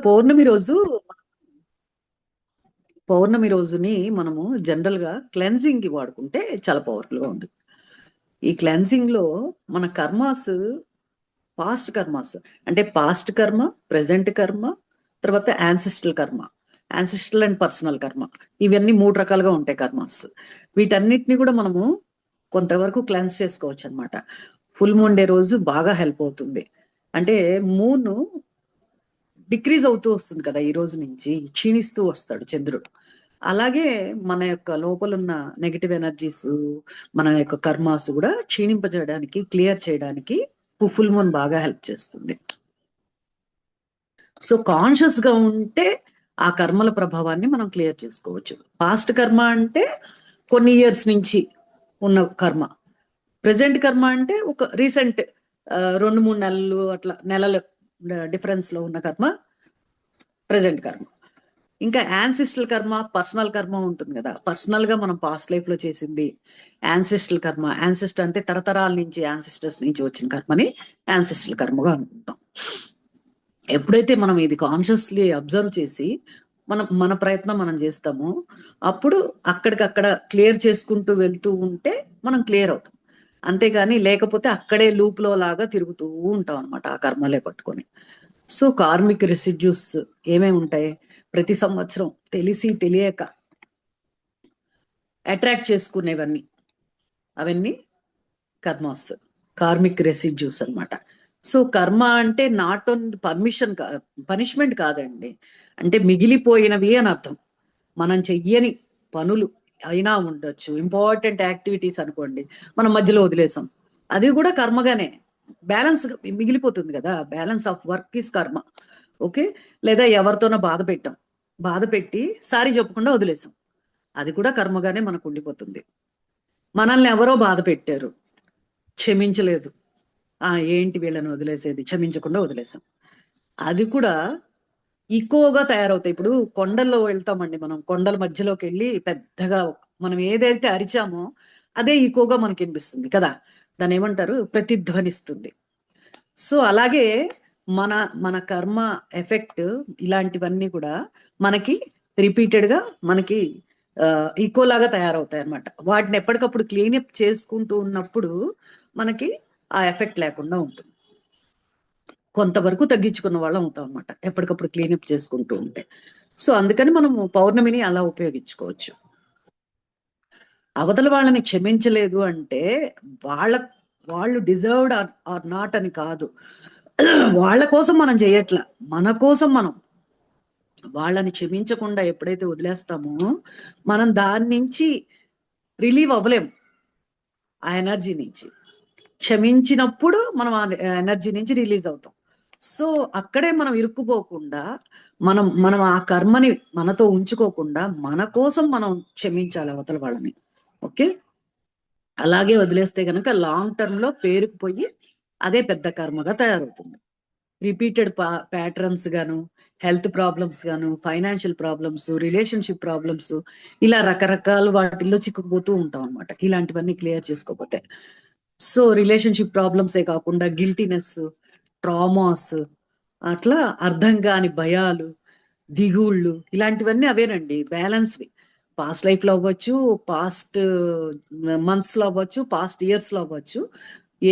పౌర్ణమి రోజు పౌర్ణమి రోజుని మనము జనరల్ గా క్లెన్సింగ్ కి వాడుకుంటే చాలా పవర్ఫుల్ గా ఉంది. ఈ క్లెన్సింగ్ లో మన కర్మాస్, పాస్ట్ కర్మాస్, అంటే పాస్ట్ కర్మ, ప్రెసెంట్ కర్మ, తర్వాత యాన్సిస్ట్రల్ కర్మ, యాన్సిస్ట్రల్ అండ్ పర్సనల్ కర్మ, ఇవన్నీ 3 రకాలుగా ఉంటాయి కర్మాస్. వీటన్నిటిని కూడా మనము కొంతవరకు క్లెన్స్ చేసుకోవచ్చు అనమాట. ఫుల్ మూన్ డే రోజు బాగా హెల్ప్ అవుతుంది. అంటే మూన్ డిక్రీజ్ అవుతూ వస్తుంది కదా, ఈ రోజు నుంచి క్షీణిస్తూ వస్తాడు చంద్రుడు. అలాగే మన యొక్క లోపలున్న నెగటివ్ ఎనర్జీస్, మన యొక్క కర్మాస్ కూడా క్షీణింపజేయడానికి, క్లియర్ చేయడానికి ఫుల్ మూన్ బాగా హెల్ప్ చేస్తుంది. సో కాన్షియస్ గా ఉంటే ఆ కర్మల ప్రభావాన్ని మనం క్లియర్ చేసుకోవచ్చు. పాస్ట్ కర్మ అంటే కొన్ని ఇయర్స్ నుంచి ఉన్న కర్మ. ప్రెసెంట్ కర్మ అంటే ఒక రీసెంట్ 2-3 నెలలు అట్లా నెలల డిఫరెన్స్ లో ఉన్న కర్మ ప్రెసెంట్ కర్మ. ఇంకా యాన్సిస్ట్రల్ కర్మ, పర్సనల్ కర్మ ఉంటుంది కదా. పర్సనల్ గా మనం పాస్ట్ లైఫ్ లో చేసింది యాన్సిస్ట్రల్ కర్మ. యాన్సిస్టర్ అంటే తరతరాల నుంచి, యాన్సిస్టర్స్ నుంచి వచ్చిన కర్మని యాన్సిస్ట్రల్ కర్మగా అనుకుంటాం. ఎప్పుడైతే మనం ఇది కాన్షియస్లీ అబ్జర్వ్ చేసి మన ప్రయత్నం మనం చేస్తామో, అప్పుడు అక్కడికక్కడ క్లియర్ చేసుకుంటూ వెళ్తూ ఉంటే మనం క్లియర్ అవుతాం. అంతేగాని లేకపోతే అక్కడే లూప్ లో లాగా తిరుగుతూ ఉంటాం అనమాట ఆ కర్మలే పట్టుకొని. సో కార్మిక్ రెసిడ్యూస్ ఏమేమి ఉంటాయి? ప్రతి సంవత్సరం తెలిసి తెలియక అట్రాక్ట్ చేసుకునేవన్నీ, అవన్నీ కర్మాస్, కార్మిక్ రెసిడ్యూస్ అన్నమాట. సో కర్మ అంటే నాట్ ఓన్లీ పనిష్మెంట్ కాదండి, అంటే మిగిలిపోయినవి అని అర్థం. మనం చెయ్యని పనులు అయినా ఉండొచ్చు, ఇంపార్టెంట్ యాక్టివిటీస్ అనుకోండి, మనం మధ్యలో వదిలేసాం, అది కూడా కర్మగానే. బ్యాలెన్స్ మిగిలిపోతుంది కదా, బ్యాలెన్స్ ఆఫ్ వర్క్ ఇస్ కర్మ. ఓకే. లేదా ఎవరితోనో బాధ పెట్టి సారీ చెప్పకుండా వదిలేసాం, అది కూడా కర్మగానే మనకు ఉండిపోతుంది. మనల్ని ఎవరో బాధ పెట్టారు, క్షమించలేదు, ఏంటి వీళ్ళని వదిలేసేది, క్షమించకుండా వదిలేసాం, అది కూడా ఈకోగా తయారవుతాయి. ఇప్పుడు కొండల్లో వెళ్తామండి, మనం కొండల మధ్యలోకి వెళ్ళి పెద్దగా మనం ఏదైతే అరిచామో అదే ఈకోగా మనకి వినిపిస్తుంది కదా, దాన్ని ఏమంటారు, ప్రతిధ్వనిస్తుంది. సో అలాగే మన మన కర్మ ఎఫెక్ట్ ఇలాంటివన్నీ కూడా మనకి రిపీటెడ్ గా మనకి ఈకో లాగా తయారవుతాయి అన్నమాట. వాటిని ఎప్పటికప్పుడు క్లీనప్ చేసుకుంటూ ఉన్నప్పుడు మనకి ఆ ఎఫెక్ట్ లేకుండా ఉంటుంది. కొంతవరకు తగ్గించుకున్న వాళ్ళం ఉంటాం అనమాట ఎప్పటికప్పుడు క్లీనప్ చేసుకుంటూ ఉంటే. సో అందుకని మనము పౌర్ణమిని అలా ఉపయోగించుకోవచ్చు. అవతల వాళ్ళని క్షమించలేదు అంటే వాళ్ళ వాళ్ళు డిజర్వ్డ్ ఆర్ నాట్ అని కాదు, వాళ్ళ కోసం మనం చేయట్లా, మన కోసం మనం వాళ్ళని క్షమించకుండా ఎప్పుడైతే వదిలేస్తామో మనం దాని నుంచి రిలీవ్ అవ్వలేం. ఆ ఎనర్జీ నుంచి క్షమించినప్పుడు మనం ఆ ఎనర్జీ నుంచి రిలీజ్ అవుతాం. సో అక్కడే మనం ఇరుక్కుపోకుండా, మనం ఆ కర్మని మనతో ఉంచుకోకుండా మన కోసం మనం క్షమించాలి అవతల వాళ్ళని. ఓకే. అలాగే వదిలేస్తే కనుక లాంగ్ టర్మ్ లో పేరుకుపోయి అదే పెద్ద కర్మగా తయారవుతుంది. రిపీటెడ్ ప్యాటర్న్స్ గాను, హెల్త్ ప్రాబ్లమ్స్ గాను, ఫైనాన్షియల్ ప్రాబ్లమ్స్, రిలేషన్షిప్ ప్రాబ్లమ్స్, ఇలా రకరకాల వాటిల్లో చిక్కుకుపోతూ ఉంటాం అనమాట ఇలాంటివన్నీ క్లియర్ చేసుకోకపోతే. సో రిలేషన్షిప్ ప్రాబ్లమ్సే కాకుండా గిల్టీనెస్, ట్రామాస్, అట్లా అర్థం కాని భయాలు, దిగుళ్ళు, ఇలాంటివన్నీ అవేనండి బ్యాలెన్స్వి. పాస్ట్ లైఫ్ లో అవ్వచ్చు, పాస్ట్ మంత్స్ లో అవ్వచ్చు, పాస్ట్ ఇయర్స్ లో అవ్వచ్చు,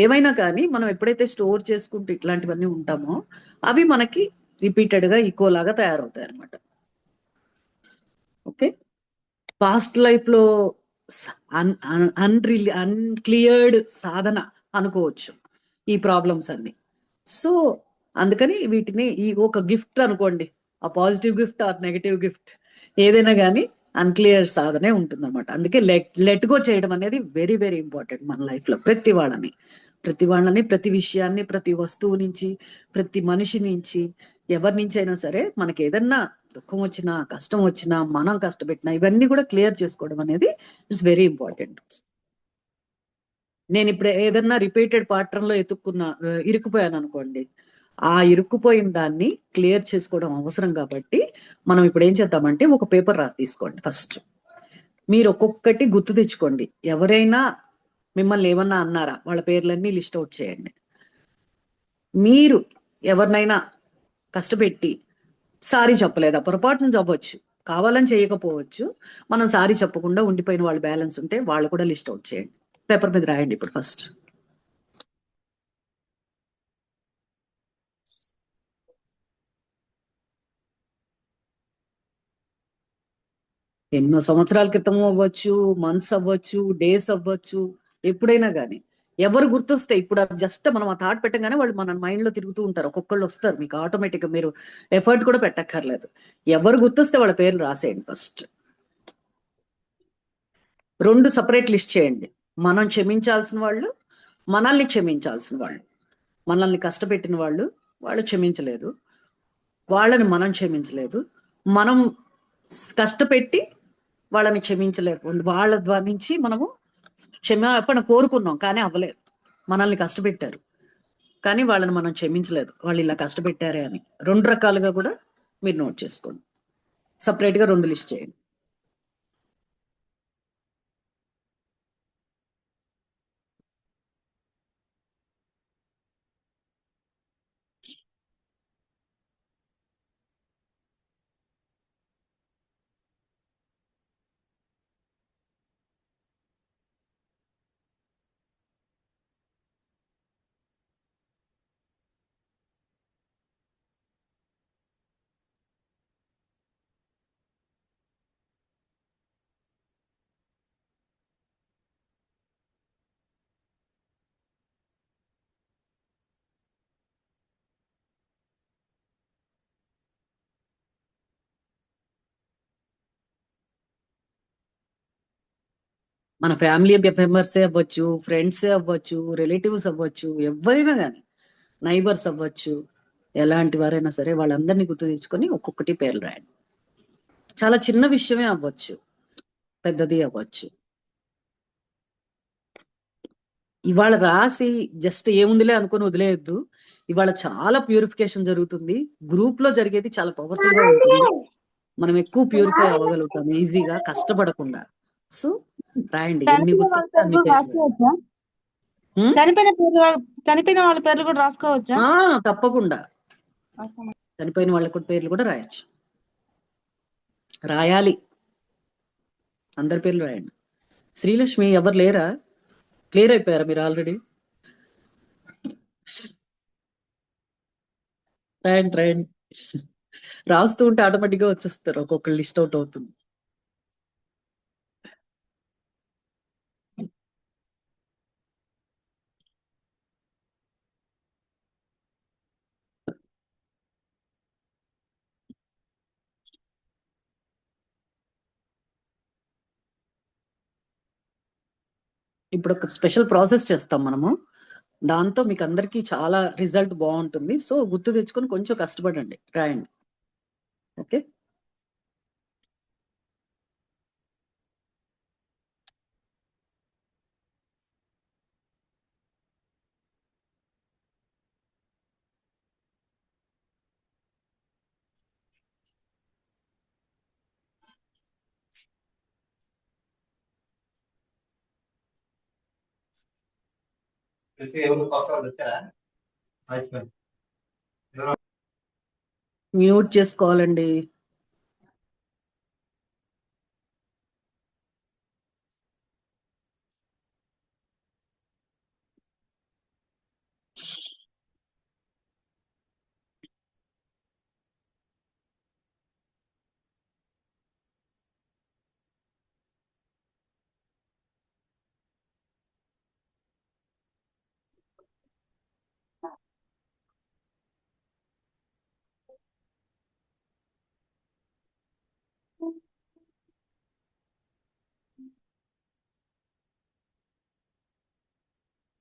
ఏవైనా కానీ మనం ఎప్పుడైతే స్టోర్ చేసుకుంటూ ఇట్లాంటివన్నీ ఉంటామో అవి మనకి రిపీటెడ్ గా ఈకో లాగా తయారవుతాయి అనమాట. ఓకే. పాస్ట్ లైఫ్ లో అన్క్లియర్డ్ సాధన అనుకోవచ్చు ఈ ప్రాబ్లమ్స్ అన్ని. సో అందుకని వీటిని ఈ ఒక గిఫ్ట్ అనుకోండి, ఆ positive gift or negative gift ఏదైనా కానీ అన్క్లియర్ సాధనే ఉంటుంది అనమాట. అందుకే లెట్ గో చేయడం అనేది వెరీ వెరీ ఇంపార్టెంట్ మన లైఫ్ లో. ప్రతి వాళ్ళని ప్రతి విషయాన్ని, ప్రతి వస్తువు నుంచి, ప్రతి మనిషి నుంచి, ఎవరి నుంచి అయినా సరే మనకి ఏదన్నా దుఃఖం వచ్చినా, కష్టం వచ్చినా, మనం కష్టపెట్టినా, ఇవన్నీ కూడా క్లియర్ చేసుకోవడం అనేది ఇట్స్ వెరీ ఇంపార్టెంట్. నేను ఇప్పుడు ఏదన్నా రిపీటెడ్ పాటర్న్ లో ఇరుక్కుపోయాను అనుకోండి, ఆ ఇరుక్కుపోయిన దాన్ని క్లియర్ చేసుకోవడం అవసరం. కాబట్టి మనం ఇప్పుడు ఏం చేద్దామంటే ఒక పేపర్ తీసుకోండి. ఫస్ట్ మీరు ఒక్కొక్కటి గుర్తు తెచ్చుకోండి. ఎవరైనా మిమ్మల్ని ఏమన్నా అన్నారా, వాళ్ళ పేర్లన్నీ లిస్ట్ అవుట్ చేయండి. మీరు ఎవరినైనా కష్టపెట్టి సారీ చెప్పలేదు, పొరపాటున అవ్వచ్చు, కావాలని చేయకపోవచ్చు. మనం సారీ చెప్పకుండా ఉండిపోయిన వాళ్ళు బ్యాలెన్స్ ఉంటే వాళ్ళు కూడా లిస్ట్ అవుట్ చేయండి. పేపర్ మీద రాయండి ఇప్పుడు ఫస్ట్. ఎన్నో సంవత్సరాల క్రితం అవ్వచ్చు, మంత్స్ అవ్వచ్చు, డేస్ అవ్వచ్చు, ఎప్పుడైనా కానీ ఎవరు గుర్తొస్తే ఇప్పుడు జస్ట్ మనం ఆ థాట్ పెట్టగానే వాళ్ళు మన మైండ్ లో తిరుగుతూ ఉంటారు. ఒక్కొక్కళ్ళు వస్తారు మీకు ఆటోమేటిక్ గా, మీరు ఎఫర్ట్ కూడా పెట్టక్కర్లేదు. ఎవరు గుర్తొస్తే వాళ్ళ పేర్లు రాసేయండి ఫస్ట్. రెండు సపరేట్ లిస్ట్ చేయండి. మనం క్షమించాల్సిన వాళ్ళు, మనల్ని క్షమించాల్సిన వాళ్ళు. మనల్ని కష్టపెట్టిన వాళ్ళు, వాళ్ళు క్షమించలేదు, వాళ్ళని మనం క్షమించలేదు. మనం కష్టపెట్టి వాళ్ళని క్షమించలేకుండా వాళ్ళ ద్వారా నుంచి మనము క్షమాపణ కోరుకున్నాం కానీ అవ్వలేదు. మనల్ని కష్టపెట్టారు కానీ వాళ్ళని మనం క్షమించలేదు, వాళ్ళు ఇలా కష్టపెట్టారే అని. రెండు రకాలుగా కూడా మీరు నోట్ చేసుకోండి. సపరేట్ గా రెండు లిస్ట్ చేయండి. మన ఫ్యామిలీ మెంబర్సే అవ్వచ్చు, ఫ్రెండ్సే అవ్వచ్చు, రిలేటివ్స్ అవ్వచ్చు, ఎవరైనా కానీ, నైబర్స్ అవ్వచ్చు, ఎలాంటి వారైనా సరే వాళ్ళందరినీ గుర్తు తెచ్చుకొని ఒక్కొక్కటి పేర్లు రాయండి. చాలా చిన్న విషయమే అవ్వచ్చు, పెద్దది అవ్వచ్చు. ఇవాళ రాసి జస్ట్ ఏముందిలే అనుకుని వదిలేయద్దు. ఇవాళ చాలా ప్యూరిఫికేషన్ జరుగుతుంది. గ్రూప్ లో జరిగేది చాలా పవర్ఫుల్ గా ఉంటుంది. మనం ఎక్కువ ప్యూరిఫై అవ్వగలుగుతాం ఈజీగా, కష్టపడకుండా. సో రాయండి, ఎన్ని చనిపోయిన వాళ్ళ గుర్తొస్తే పేర్లు అన్ని కూడా పేర్లు రాయండి. రాసుకోవచ్చా? చనిపోయిన వాళ్ళ పేర్లు కూడా రాసుకోవచ్చా? తప్పకుండా చనిపోయిన వాళ్ళ పేర్లు కూడా రాయొచ్చు, రాయాలి. అందరి పేర్లు రాయండి. శ్రీలక్ష్మి ఎవరు లేరా? క్లియర్ అయిపోయారా మీరు ఆల్రెడీ? రాయండి రాయండి. రాస్తూ ఉంటే ఆటోమేటిక్ గా వచ్చేస్తారు, ఒక్కొక్కరు లిస్ట్ అవుట్ అవుతుంది. ఇప్పుడు ఒక స్పెషల్ ప్రాసెస్ చేస్తాం మనము, దాంతో మీకు అందరికీ చాలా రిజల్ట్ బాగుంటుంది. సో గుర్తు తెచ్చుకొని కొంచెం కష్టపడండి, రాయండి. ఓకే. మ్యూట్ చేసుకోవాలండి.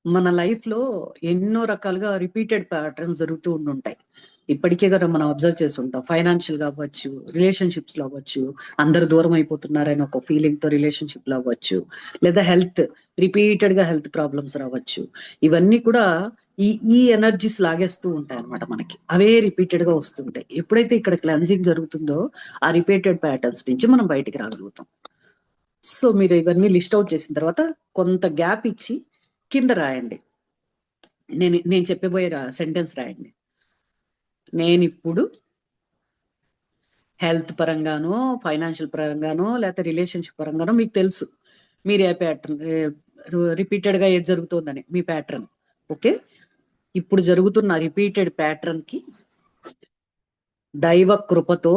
మన లైఫ్ లో ఎన్నో రకాలుగా రిపీటెడ్ ప్యాటర్న్స్ జరుగుతూ ఉండుంటాయి. ఇప్పటికే కదా మనం అబ్జర్వ్ చేసి ఉంటాం. ఫైనాన్షియల్ గా అవ్వచ్చు, రిలేషన్షిప్స్ లో అవ్వచ్చు, అందరు దూరం అయిపోతున్నారని ఒక ఫీలింగ్ తో రిలేషన్షిప్ లో అవ్వచ్చు, లేదా హెల్త్, రిపీటెడ్ గా హెల్త్ ప్రాబ్లమ్స్ రావచ్చు. ఇవన్నీ కూడా ఈ ఈ ఎనర్జీస్ లాగేస్తూ ఉంటాయి అనమాట మనకి. అవే రిపీటెడ్ గా వస్తుంటాయి. ఎప్పుడైతే ఇక్కడ క్లెన్జింగ్ జరుగుతుందో ఆ రిపీటెడ్ ప్యాటర్న్స్ నుంచి మనం బయటికి రాగలుగుతాం. సో మీరు ఇవన్నీ లిస్ట్ అవుట్ చేసిన తర్వాత కొంత గ్యాప్ ఇచ్చి కింద రాయండి. నేను నేను చెప్పబోయే సెంటెన్స్ రాయండి. నేను ఇప్పుడు హెల్త్ పరంగానో, ఫైనాన్షియల్ పరంగానో, లేకపోతే రిలేషన్షిప్ పరంగానో మీకు తెలుసు. మీరు ఏ ప్యాటర్న్ రిపీటెడ్గా ఏది జరుగుతుందని మీ ప్యాటర్న్. ఓకే, ఇప్పుడు జరుగుతున్న రిపీటెడ్ ప్యాటర్న్కి దైవ కృపతో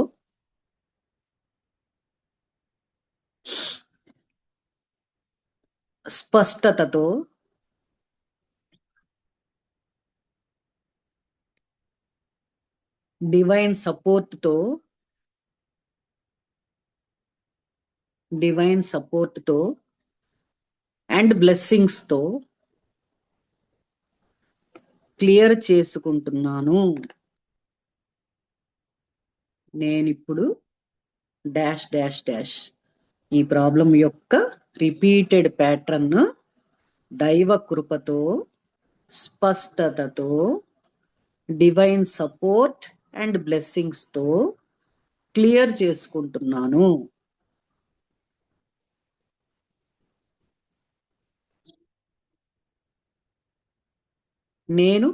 స్పష్టతతో డివైన్ సపోర్ట్తో అండ్ బ్లెస్సింగ్స్తో క్లియర్ చేసుకుంటున్నాను. నేనిప్పుడు డాష్ డాష్ డాష్ ఈ ప్రాబ్లం యొక్క రిపీటెడ్ ప్యాటర్న్ దైవ కృపతో, స్పష్టతతో, డివైన్ సపోర్ట్ అండ్ బ్లెస్సింగ్స్తో క్లియర్ చేసుకుంటున్నాను. నేను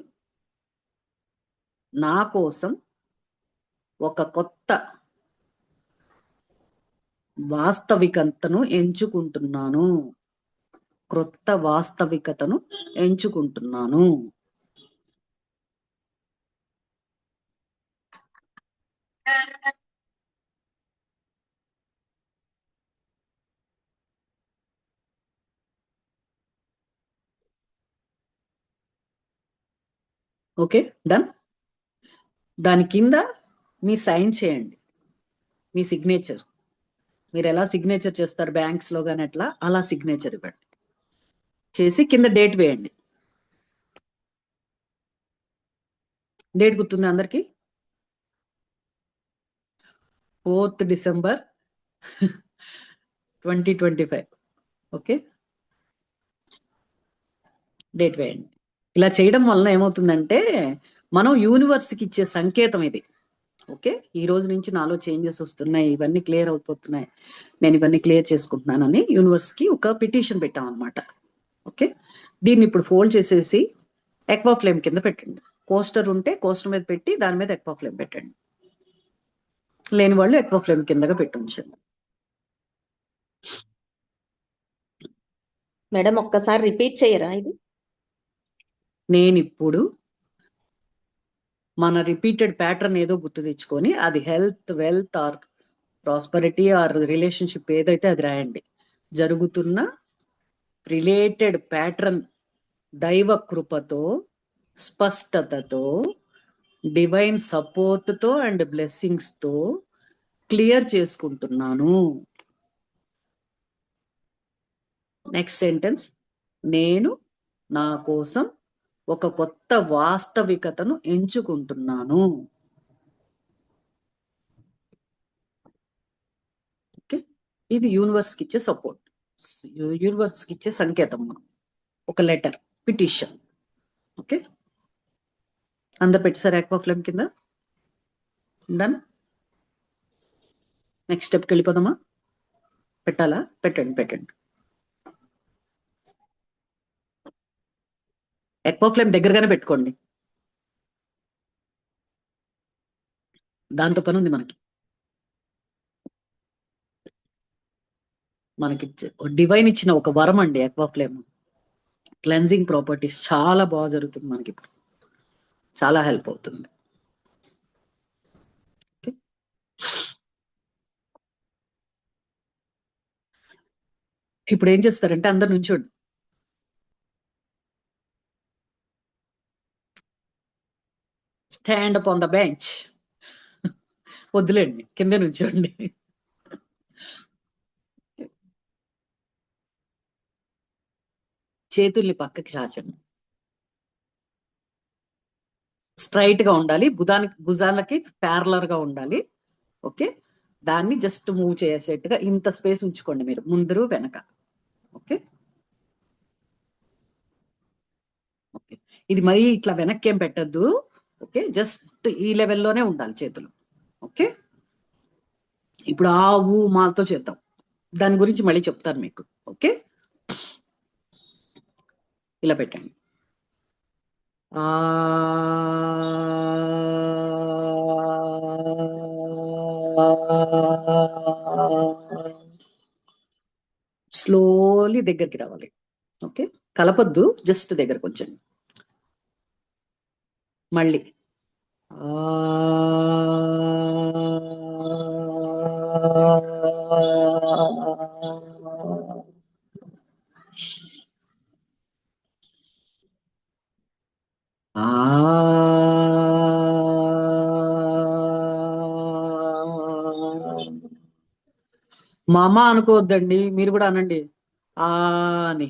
నా కోసం ఒక కొత్త వాస్తవికతను ఎంచుకుంటున్నాను. క్రొత్త వాస్తవికతను ఎంచుకుంటున్నాను. Okay, done. దాని కింద మీ సైన్ చేయండి, మీ సిగ్నేచర్. మీరు ఎలా సిగ్నేచర్ చేస్తారు బ్యాంక్స్లో కానీ అట్లా, అలా సిగ్నేచర్ ఇవ్వండి. చేసి కింద డేట్ వేయండి. డేట్ గుర్తుంది అందరికి? 4th December 2025. ఓకే, డేట్ వేయండి. ఇలా చేయడం వలన ఏమవుతుందంటే మనం యూనివర్స్కి ఇచ్చే సంకేతం ఇది. ఓకే, ఈ రోజు నుంచి నాలో చేంజెస్ వస్తున్నాయి, ఇవన్నీ క్లియర్ అయిపోతున్నాయి, నేను ఇవన్నీ క్లియర్ చేసుకుంటున్నానని యూనివర్స్కి ఒక పిటిషన్ పెట్టాం అనమాట. ఓకే, దీన్ని ఇప్పుడు ఫోల్డ్ చేసేసి ఎక్వా ఫ్లేమ్ కింద పెట్టండి. కోస్టర్ ఉంటే కోస్టర్ మీద పెట్టి దాని మీద ఎక్వా ఫ్లేమ్ పెట్టండి. లేని వాళ్ళు ఎక్వా ఫ్లేమ్ కిందగా పెట్టి ఉంచండి. మేడం ఒక్కసారి రిపీట్ చేయరా ఇది? నేను ఇప్పుడు మన రిపీటెడ్ ప్యాటర్న్ ఏదో గుర్తు తెచ్చుకొని అది health, wealth or prosperity or relationship ఏదైతే అది రాయండి. జరుగుతున్న రిలేటెడ్ ప్యాటర్న్ దైవ కృపతో, స్పష్టతతో, డివైన్ సపోర్ట్తో అండ్ బ్లెస్సింగ్స్తో క్లియర్ చేసుకుంటున్నాను. నెక్స్ట్ సెంటెన్స్, నేను నా కోసం ఒక కొత్త వాస్తవికతను ఎంచుకుంటున్నాను. ఓకే, ఇది యూనివర్స్కి ఇచ్చే సపోర్ట్, యూనివర్స్కి ఇచ్చే సంకేతం, ఒక లెటర్, పిటిషన్. ఓకే, అందరు పెట్టారు ఎక్వా ఫ్లేమ్ కింద? డన్. నెక్స్ట్ స్టెప్కి వెళ్ళిపోదామా? పెట్టాలా? పెట్టండి. ఎక్వా ఫ్లేమ్ దగ్గరగానే పెట్టుకోండి, దాంతో పని ఉంది మనకి డివైన్ ఇచ్చిన ఒక వరం అండి ఎక్వా ఫ్లేమ్. క్లెన్జింగ్ ప్రాపర్టీస్ చాలా బాగా జరుగుతుంది మనకి, ఇప్పుడు చాలా హెల్ప్ అవుతుంది. ఇప్పుడు ఏం చేస్తారంటే అందరు నుంచోండి. Stand up on the bench. వద్దులేండి, కింద నుంచోండి. చేతుల్ని పక్కకి చాచండి. స్ట్రైట్ గా ఉండాలి, భుజాలకి ప్యారలర్ గా ఉండాలి. ఓకే, దాన్ని జస్ట్ మూవ్ చేసేట్టుగా ఇంత స్పేస్ ఉంచుకోండి మీరు, ముందరు వెనక. ఓకే, ఇది మరీ ఇట్లా వెనక్కి ఏం పెట్టద్దు. ఓకే, జస్ట్ ఈ లెవెల్లోనే ఉండాలి చేతులు. ఓకే, ఇప్పుడు ఆ ఊ మాతో చేద్దాం, దాని గురించి మళ్ళీ చెప్తాను మీకు. ఓకే, ఇలా పెట్టండి. ఆ స్లోలీ దగ్గరికి రావాలి. ఓకే, కలపద్దు, జస్ట్ దగ్గర కొంచెం. మళ్ళీ మామ అనుకోవద్దండి, మీరు కూడా అనండి ఆ అని.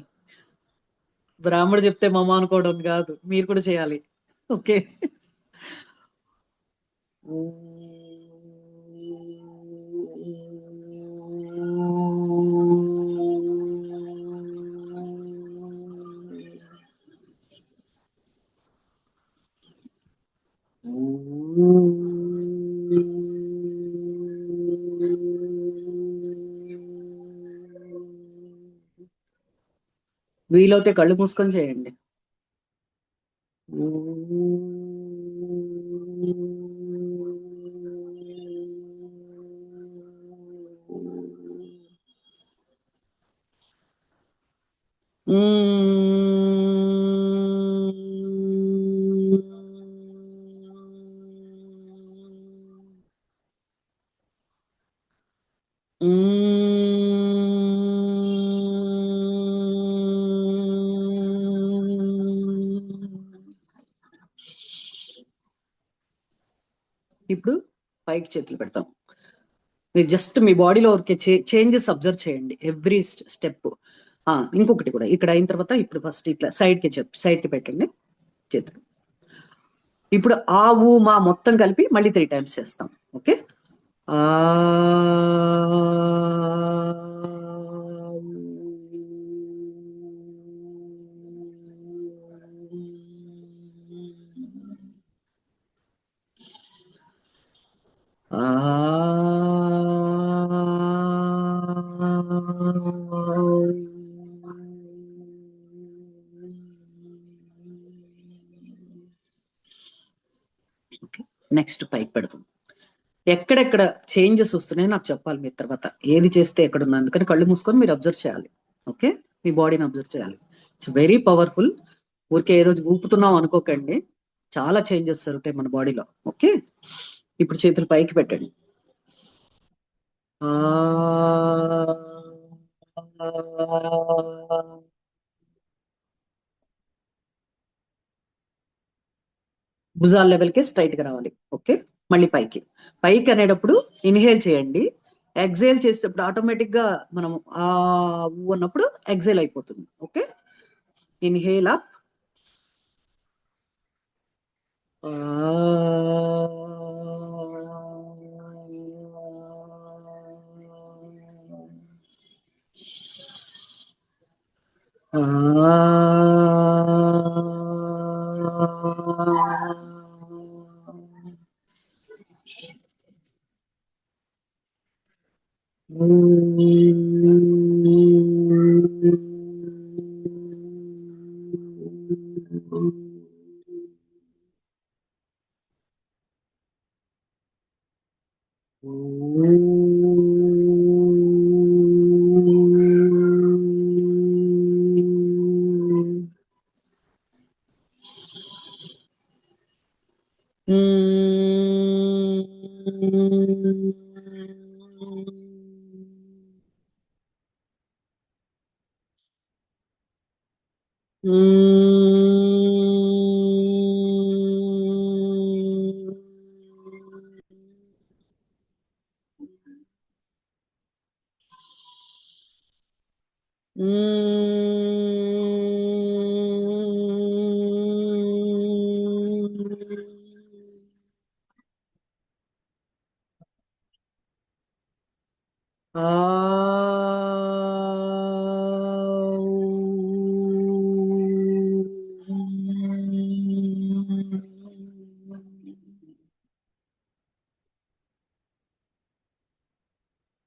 బ్రాహ్మడు చెప్తే మామ అనుకోవడం కాదు, మీరు కూడా చేయాలి. ఓకే. వీలైతే కళ్ళు మూసుకొని చేయండి. ఇప్పుడు పైకి చేతులు పెడతాం. మీరు జస్ట్ మీ బాడీలో చేంజెస్ అబ్జర్వ్ చేయండి ఎవ్రీ స్టెప్. ఇంకొకటి కూడా ఇక్కడ అయిన తర్వాత ఇప్పుడు ఫస్ట్ ఇట్లా సైడ్కి పెట్టండి చేతులు. ఇప్పుడు ఆ ఊ మా మొత్తం కలిపి మళ్ళీ 3 times చేస్తాం. ఓకే. ఆ నెక్స్ట్ పైకి పెడతాం. ఎక్కడెక్కడ చేంజెస్ వస్తున్నాయో నాకు చెప్పాలి మీరు తర్వాత, ఏది చేస్తే ఎక్కడ ఉన్నా. అందుకని కళ్ళు మూసుకొని మీరు అబ్జర్వ్ చేయాలి. ఓకే, మీ బాడీని అబ్జర్వ్ చేయాలి. It's very powerful. ఊరికే ఏ రోజు ఊపుతున్నాం అనుకోకండి, చాలా చేంజెస్ జరుగుతాయి మన బాడీలో. ఓకే, ఇప్పుడు చేతులు పైకి పెట్టండి. భుజాల లెవెల్కే స్ట్రైట్ గా రావాలి. ఓకే, మళ్ళీ పైకి. పైకి అనేటప్పుడు ఇన్హేల్ చేయండి, ఎగ్జేల్ చేసేటప్పుడు ఆటోమేటిక్ గా మనం ఆ అన్నప్పుడు ఎగ్జేల్ అయిపోతుంది. ఓకే, ఇన్హేల్ అప్,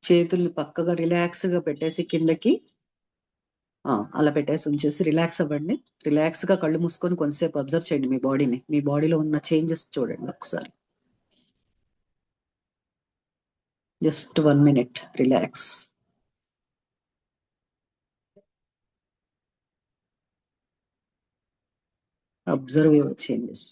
చేతుల్ని పక్కగా రిలాక్స్ గా పెట్టేసి కిందకి అలా పెట్టేసి ఉంచేసి రిలాక్స్ అవ్వండి. రిలాక్స్ గా కళ్ళు మూసుకొని కొంతసేపు అబ్జర్వ్ చేయండి మీ బాడీని. మీ బాడీలో ఉన్న చేంజెస్ చూడండి ఒకసారి. Just 1 minute. Relax. Observe your changes.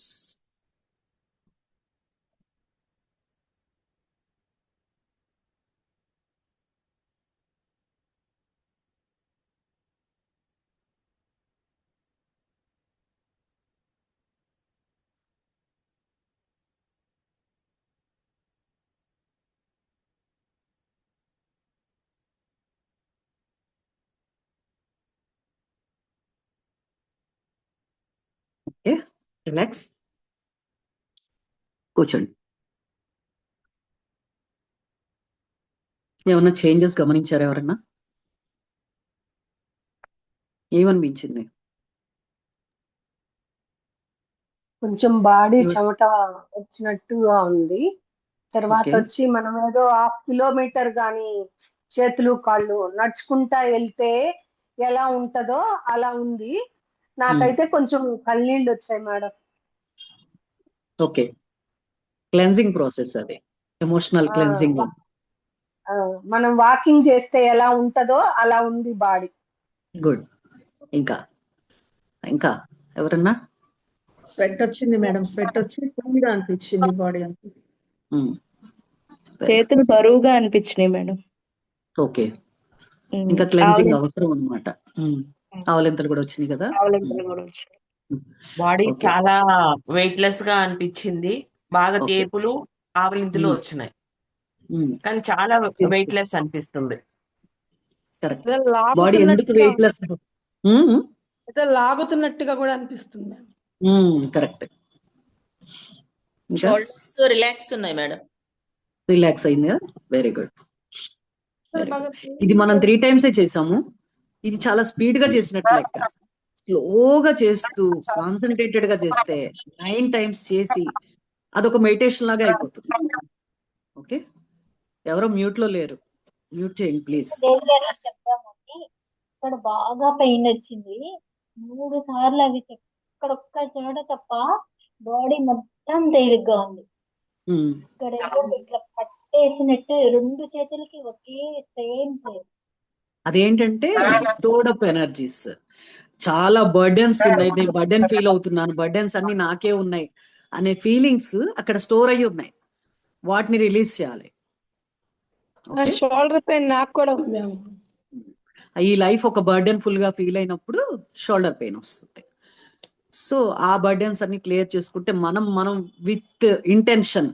Okay, relax. కూర్చోండి. ఏమన్నా చేంజెస్ గమనించారా ఎవరన్నా? ఏమనిపించింది? కొంచెం బాడీ ఏమ- చెమట వచ్చినట్టుగా ఉంది. తర్వాత Okay. వచ్చి మనం ఏదో 1/2 కిలోమీటర్ గాని చేతులు కాళ్ళు నడుచుకుంటా వెళ్తే ఎలా ఉంటదో అలా ఉంది. నాకైతే కొంచెం కన్నీళ్ళు వచ్చాయి మేడం. ఓకే, క్లెన్జింగ్ ప్రాసెస్ అది, ఎమోషనల్ ఆ, క్లెన్జింగ్. ఆ, మనం వాకింగ్ చేస్తే ఎలా ఉంటదో అలా ఉంది బాడీ. గుడ్. ఇంకా ఇంకా ఎవరన్నా? స్వెట్ వచ్చింది మేడం, స్వెట్ వచ్చి ఫ్రీగా అనిపించింది బాడీ అంతా. చేతులు బరువుగా అనిపించినాయి మేడం. ఓకే, ఇంకా క్లెన్జింగ్ ఆవలింతలు అవసరం అన్నమాట. ఆవలింతలు కూడా వచ్చినాయి కదా. కూడా వచ్చినాయి. Body Okay. చాలా వెయిట్లెస్ గా అనిపించింది. బాగా Okay. తేపులు ఆవలింతలు వచ్చినాయి, కానీ చాలా వెయిట్లెస్ అనిపిస్తుంది. కరెక్ట్. ఏదో బాడీ ఎందుకు లాగుతున్నట్టుగా వెయిట్లెస్? ఏదో లాగుతున్నట్టుగా కూడా అనిపిస్తుంది మ్యామ్. కరెక్ట్. ఇంకా షోల్డర్స్ రిలాక్స్ ఉన్నాయి మేడం. రిలాక్స్ అయింది. Very good. ఇది మనం 3 times చేసాము. ఇది చాలా స్పీడ్ గా చేసినట్టు లెక్క. స్లోగా చేస్తూ కాన్సన్ట్రేటెడ్ గా చేస్తే 9 times చేసి అదొక మెడిటేషన్ లాగా అయిపోతుంది. ఓకే, ఎవరో మ్యూట్ లో లేరు, మ్యూట్ చేయండి ప్లీజ్. చెప్తామండి. ఇక్కడ బాగా పెయిన్ వచ్చింది 3 సార్లు. అవి ఇక్కడ ఒక్క చోట తప్ప బాడీ మొత్తం తేలిగ్గా ఉంది. ఇక్కడ ఏదో ఇట్లా పట్టేసినట్టు 2 చేతులకి ఒకే సేమ్ ప్లేస్. అదేంటంటే స్టోర్డ్ అప్ ఎనర్జీస్, చాలా బర్డెన్స్ ఉన్నాయి, నేను బర్డెన్ ఫీల్ అవుతున్నాను, బర్డెన్స్ అన్ని నాకే ఉన్నాయి అనే ఫీలింగ్స్ అక్కడ స్టోర్ అయ్యి ఉన్నాయి. వాటిని రిలీజ్ చేయాలి. షోల్డర్ పెయిన్ నాకు కూడా ఉంది మ్యామ్. ఈ లైఫ్ ఒక బర్డెన్ ఫుల్ గా ఫీల్ అయినప్పుడు షోల్డర్ పెయిన్ వస్తుంది. సో ఆ బర్డెన్స్ అన్ని క్లియర్ చేసుకుంటే మనం విత్ ఇంటెన్షన్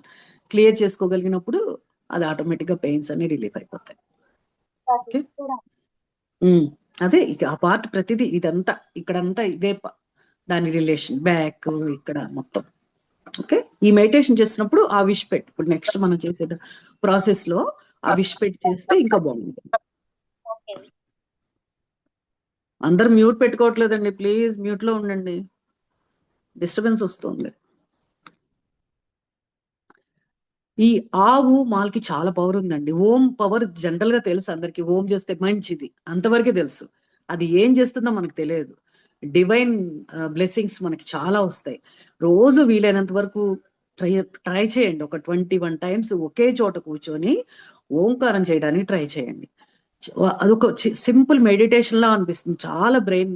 క్లియర్ చేసుకోగలిగినప్పుడు అది ఆటోమేటిక్ గా పెయిన్స్ అన్ని రిలీఫ్ అయిపోతాయి. ఓకే, అదే ఇక ఆ పార్ట్ ప్రతిదీ ఇదంతా ఇక్కడంతా ఇదే దాని రిలేషన్ బ్యాక్ ఇక్కడ మొత్తం. ఓకే, ఈ మెడిటేషన్ చేసినప్పుడు ఆ విష్ పెట్టి, ఇప్పుడు నెక్స్ట్ మనం చేసే ప్రాసెస్ లో ఆ విష్ పెట్టి చేస్తే ఇంకా బాగుంటుంది. అందరు మ్యూట్ పెట్టుకోవట్లేదండి, ప్లీజ్ మ్యూట్ లో ఉండండి, డిస్టర్బెన్స్ వస్తుంది. ఈ ఆవు మాల్కి చాలా పవర్ ఉందండి. ఓం పవర్ జనరల్ గా తెలుసు అందరికి, ఓం చేస్తే మంచిది అంతవరకే తెలుసు. అది ఏం చేస్తుందో మనకు తెలియదు. డివైన్ బ్లెస్సింగ్స్ మనకి చాలా వస్తాయి. రోజు వీలైనంత వరకు ట్రై చేయండి. ఒక 21 times ఒకే చోట కూర్చొని ఓంకారం చేయడానికి ట్రై చేయండి. అదొక సింపుల్ మెడిటేషన్ లా అనిపిస్తుంది. చాలా బ్రెయిన్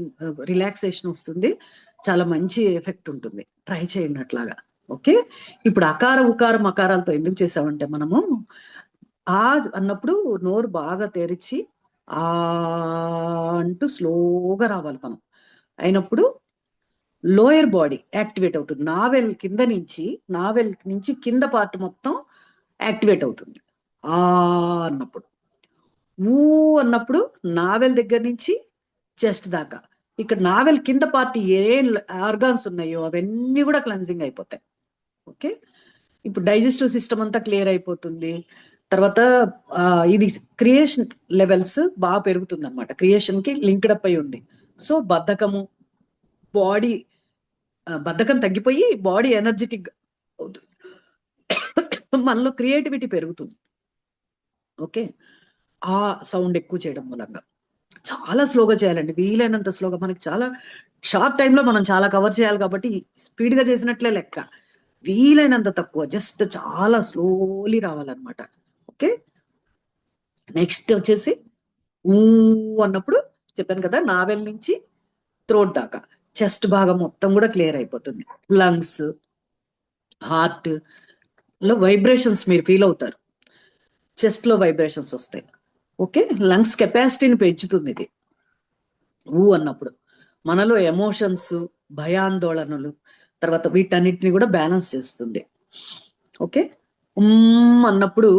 రిలాక్సేషన్ వస్తుంది, చాలా మంచి ఎఫెక్ట్ ఉంటుంది. ట్రై చేయండి అట్లాగా. ఓకే, ఇప్పుడు అకార ఉకార మకారాలతో ఎందుకు చేసామంటే మనము ఆ అన్నప్పుడు నోరు బాగా తెరిచి ఆ అంటూ స్లోగా రావాలి మనం. అయినప్పుడు లోయర్ బాడీ యాక్టివేట్ అవుతుంది. నావెల్ నుంచి కింద పార్ట్ మొత్తం యాక్టివేట్ అవుతుంది. ఆ అన్నప్పుడు ఊ అన్నప్పుడు నావెల్ దగ్గర నుంచి చెస్ట్ దాకా, ఇక్కడ నావెల్ కింద పార్టీ ఏ ఆర్గాన్స్ ఉన్నాయో అవన్నీ కూడా క్లెన్జింగ్ అయిపోతాయి. ఓకే, ఇప్పుడు డైజెస్టివ్ సిస్టమ్ అంతా క్లియర్ అయిపోతుంది. తర్వాత ఇది క్రియేషన్ లెవెల్స్ బాగా పెరుగుతుంది అనమాట. క్రియేషన్ కి లింక్డ్ అప్ అయి ఉంది. సో బద్ధకం తగ్గిపోయి బాడీ ఎనర్జెటిక్ అవుతుంది, మనలో క్రియేటివిటీ పెరుగుతుంది. ఓకే, ఆ సౌండ్ ఎక్కువ చేయడం మూలంగా చాలా స్లోగా చేయాలండి, వీలైనంత స్లోగా. మనకి చాలా షార్ట్ టైంలో మనం చాలా కవర్ చేయాలి కాబట్టి స్పీడ్గా చేసినట్లే లెక్క. వీలైనంత తక్కువ, జస్ట్ చాలా స్లోలీ రావాలన్నమాట. ఓకే, నెక్స్ట్ వచ్చేసి ఊ అన్నప్పుడు చెప్పాను కదా, నావెల్ నుంచి థ్రోట్ దాకా చెస్ట్ భాగం మొత్తం కూడా క్లియర్ అయిపోతుంది. లంగ్స్, హార్ట్ లో వైబ్రేషన్స్ మీరు ఫీల్ అవుతారు, చెస్ట్ లో వైబ్రేషన్స్ వస్తాయి. ఓకే, లంగ్స్ కెపాసిటీని పెంచుతుంది ఇది ఊ అన్నప్పుడు. మనలో ఎమోషన్స్, భయాందోళనలు, తర్వాత వీటన్నిటిని కూడా బ్యాలెన్స్ చేస్తుంది. ఓకే, అన్నప్పుడు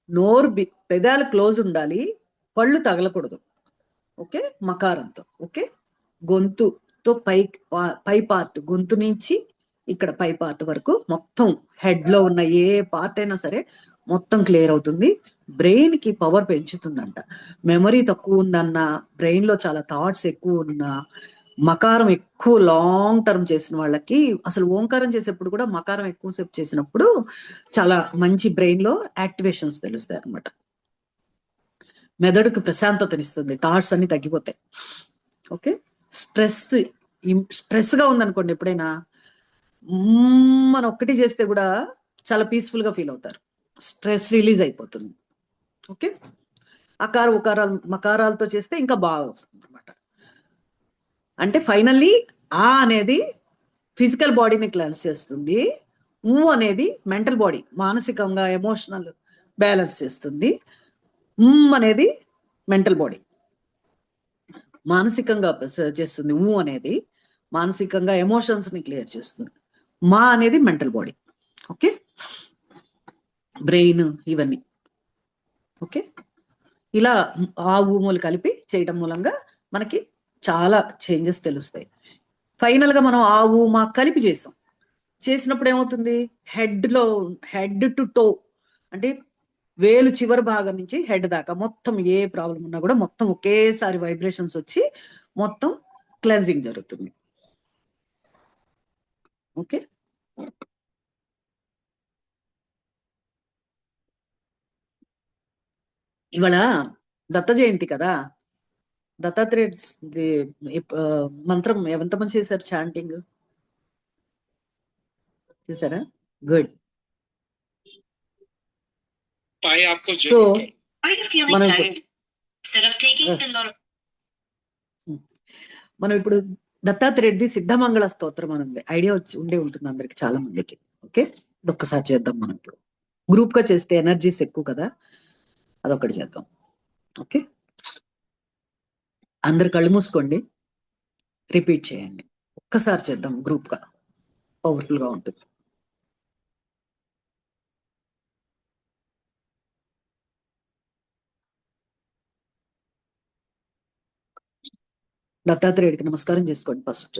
నోరు పెదాలు క్లోజ్ ఉండాలి, పళ్ళు తగలకూడదు. ఓకే, మకారంతో. ఓకే, గొంతుతో పై పార్ట్, గొంతు నుంచి ఇక్కడ పై పార్ట్ వరకు మొత్తం హెడ్ లో ఉన్న ఏ పార్ట్ అయినా సరే మొత్తం క్లియర్ అవుతుంది. బ్రెయిన్ కి పవర్ పెంచుతుందంట. మెమరీ తక్కువ ఉందన్న, బ్రెయిన్ లో చాలా థాట్స్ ఎక్కువ ఉన్నా, మకారం ఎక్కువ లాంగ్ టర్మ్ చేసిన వాళ్ళకి, అసలు ఓంకారం చేసేప్పుడు కూడా మకారం ఎక్కువసేపు చేసినప్పుడు చాలా మంచి బ్రెయిన్ లో యాక్టివేషన్స్ తెలుస్తాయి అనమాట. మెదడుకు ప్రశాంతతనిస్తుంది, థాట్స్ అన్ని తగ్గిపోతాయి. ఓకే, స్ట్రెస్ గా ఉందనుకోండి, ఎప్పుడైనా మనం ఒక్కటి చేస్తే కూడా చాలా పీస్ఫుల్ గా ఫీల్ అవుతారు, స్ట్రెస్ రిలీజ్ అయిపోతుంది. ఓకే, అకార ఉకారాలు మకారాలతో చేస్తే ఇంకా బాగా వస్తుంది అనమాట. అంటే ఫైనల్లీ ఆ అనేది ఫిజికల్ బాడీని క్లాన్స్ చేస్తుంది, ఊ అనేది మెంటల్ బాడీ, మానసికంగా ఎమోషనల్ బ్యాలెన్స్ చేస్తుంది. అనేది మెంటల్ బాడీ మానసికంగా చేస్తుంది. ఊ అనేది మానసికంగా ఎమోషన్స్ ని క్లియర్ చేస్తుంది. మా అనేది మెంటల్ బాడీ. ఓకే, బ్రెయిన్, ఇవన్నీ. ఓకే, ఇలా ఆ ఊములు కలిపి చేయడం మూలంగా మనకి చాలా చేంజెస్ తెలుస్తాయి. ఫైనల్ గా మనం ఆ ఊ మా కలిపి చేసినప్పుడు ఏమవుతుంది, హెడ్ టు టో, అంటే వేలు చివరి భాగం నుంచి హెడ్ దాకా మొత్తం ఏ ప్రాబ్లం ఉన్నా కూడా మొత్తం ఒకేసారి వైబ్రేషన్స్ వచ్చి మొత్తం క్లెన్జింగ్ జరుగుతుంది. ఓకే, ఇవాళ దత్త జయంతి కదా, దత్తాత్రేయ మంత్రం ఎంతమంది చేశారు చాంటింగ్? చేశారా? గుడ్. సో మనం ఇప్పుడు దత్తాత్రేయుడిది సిద్ధమంగళ స్తోత్రం అని ఉంది, ఐడియా ఉండే ఉంటుంది అందరికి, చాలా మందికి. ఓకే, ఇది ఒక్కసారి చేద్దాం. మనం ఇప్పుడు గ్రూప్ గా చేస్తే ఎనర్జీస్ ఎక్కువ కదా, అదొకటి చేద్దాం. ఓకే, అందరు కళ్ళు మూసుకోండి, రిపీట్ చేయండి. ఒక్కసారి చేద్దాం గ్రూప్ గా, పవర్ఫుల్ గా ఉంటుంది. దత్తాత్రేయుడికి నమస్కారం చేసుకోండి ఫస్ట్.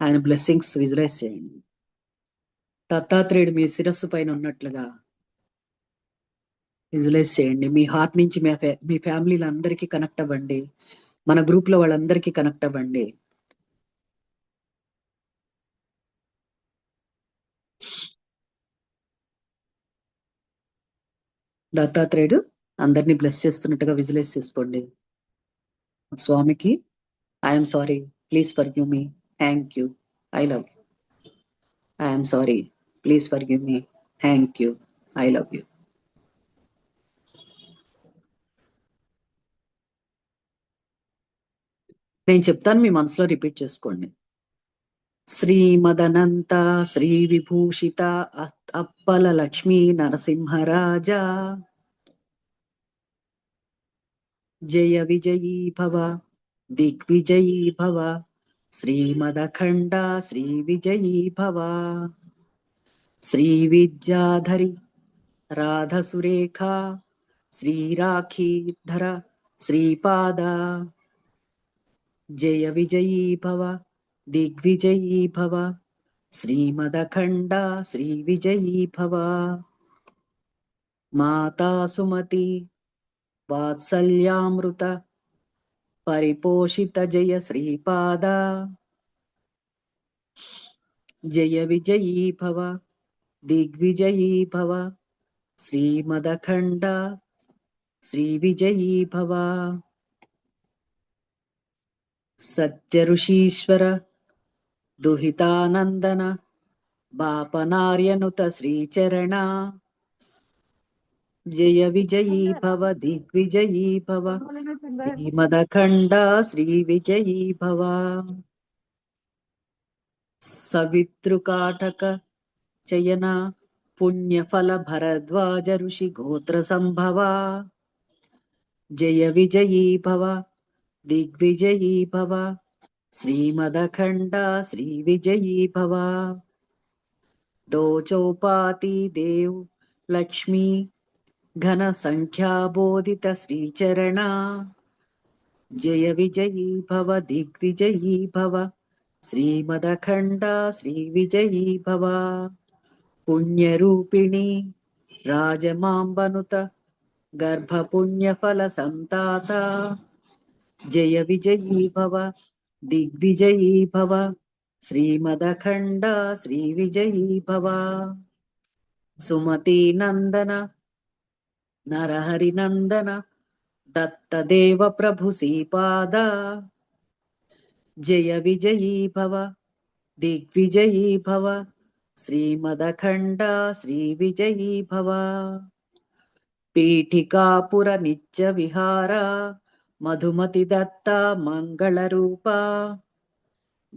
ఆయన బ్లెస్సింగ్స్ విజువలైజ్ చేయండి. దత్తాత్రేయుడు మీ శిరస్సు పైన ఉన్నట్లుగా విజువలైజ్ చేయండి. మీ హార్ట్ నుంచి మీ ఫ్యామిలీలో అందరికీ కనెక్ట్ అవ్వండి, మన గ్రూప్ లో వాళ్ళందరికీ కనెక్ట్ అవ్వండి. దత్తాత్రేయుడు అందరినీ బ్లెస్ చేస్తున్నట్టుగా విజువలైజ్ చేసుకోండి. స్వామికి I'm sorry, please forgive me, thank you, I love you. I'm sorry, please forgive me, thank you, I love you. నేను చెప్తాను, మీ మనసులో రిపీట్ చేసుకోండి. శ్రీమదనంత శ్రీ విభూషిత అప్పల లక్ష్మీ నరసింహరాజా జయ విజయీ భవ, దిగ్విజయీ భవ, శ్రీమదఖండ శ్రీ విజయీ భవ. శ్రీ విద్యాధరి రాధసురేఖ శ్రీరాఖీధర శ్రీపాద జయ విజయీ భవ, దిగ్విజయీ భవ, శ్రీమదఖండ శ్రీ విజయీ భవ. మాతా సుమతి వాత్సల్యామృత పరిపోషిత జయ శ్రీపాద జయ విజయీ భవ, దిగ్విజయీ భవ, శ్రీమదఖండ శ్రీ విజయీ భవ. సత్య ఋషీశ్వర దుహితానందన బాపనార్యనుత శ్రీచరణ జయ విజయీ భవ దిగ్విజయీ భవ శ్రీమదఖండ శ్రీ విజయీ భవ సవితృకాటక చయన పుణ్యఫల భరద్వాజ ఋషి గోత్ర సంభవ జయ విజయీ భవ దిగ్విజయీ భవ శ్రీమదఖండ శ్రీ విజయీ భవ దో చౌపాతి దేవ్ లక్ష్మీ ఘన సంఖ్యాబోధిత శ్రీచరణ జయ విజయీ భవ దిగ్విజయీ భవ శ్రీమదఖండ శ్రీ విజయీ భవ పుణ్యరూపిణి రాజమాంబనుత గర్భపుణ్యఫల సంతాత జయ విజయీ భవ దిగ్విజయీ భవ శ్రీమదఖండ శ్రీ విజయీ భవ సుమతి నందన నరహరి నందన దత్తదేవ ప్రభు శ్రీపాద జయ విజయీ భవ దిగ్విజయీ భవ శ్రీమదఖండ శ్రీ విజయీ భవ పీఠికాపుర నిత్య విహార మధుమతి దత్త మంగళ రూప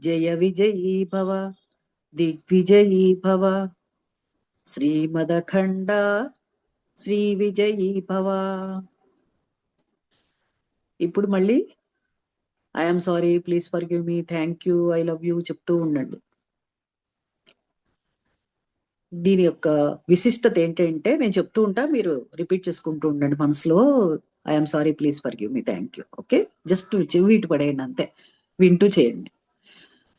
జయ విజయీ భవ దిగ్విజయీ భవ శ్రీమదఖండ శ్రీ విజయీ భవ. ఇప్పుడు మళ్ళీ I'm sorry, please forgive me, thank you, I love you చెప్తూ ఉండండి. దీని యొక్క విశిష్టత ఏంటంటే నేను చెప్తూ ఉంటా, మీరు రిపీట్ చేసుకుంటూ ఉండండి మనసులో. I'm sorry, please forgive me, thank you. Okay, just చెవిటి పడేయండి అంతే, వింటూ చేయండి.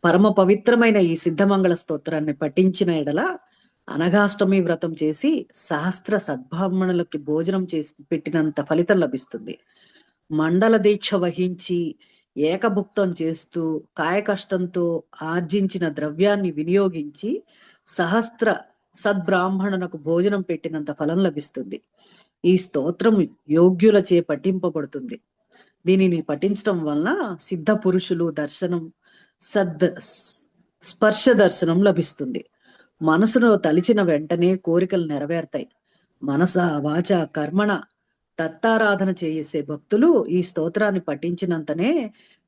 పరమ పవిత్రమైన ఈ సిద్ధమంగళ స్తోత్రాన్ని పఠించిన ఎడల అనఘాష్టమి వ్రతం చేసి సహస్ర సద్బ్రాహ్మణులకి భోజనం చేసి పెట్టినంత ఫలితం లభిస్తుంది. మండల దీక్ష వహించి ఏకభుక్తం చేస్తూ కాయకష్టంతో ఆర్జించిన ద్రవ్యాన్ని వినియోగించి సహస్ర సద్బ్రాహ్మణునకు భోజనం పెట్టినంత ఫలం లభిస్తుంది. ఈ స్తోత్రం యోగ్యులచే పఠింపబడుతుంది. దీనిని పఠించడం వలన సిద్ధ పురుషులు దర్శనం, స్పర్శ దర్శనం లభిస్తుంది. మనసును తలిచిన వెంటనే కోరికలు నెరవేరుతాయి. మనస వాచ కర్మణ దత్తారాధన చేసే భక్తులు ఈ స్తోత్రాన్ని పఠించినంతనే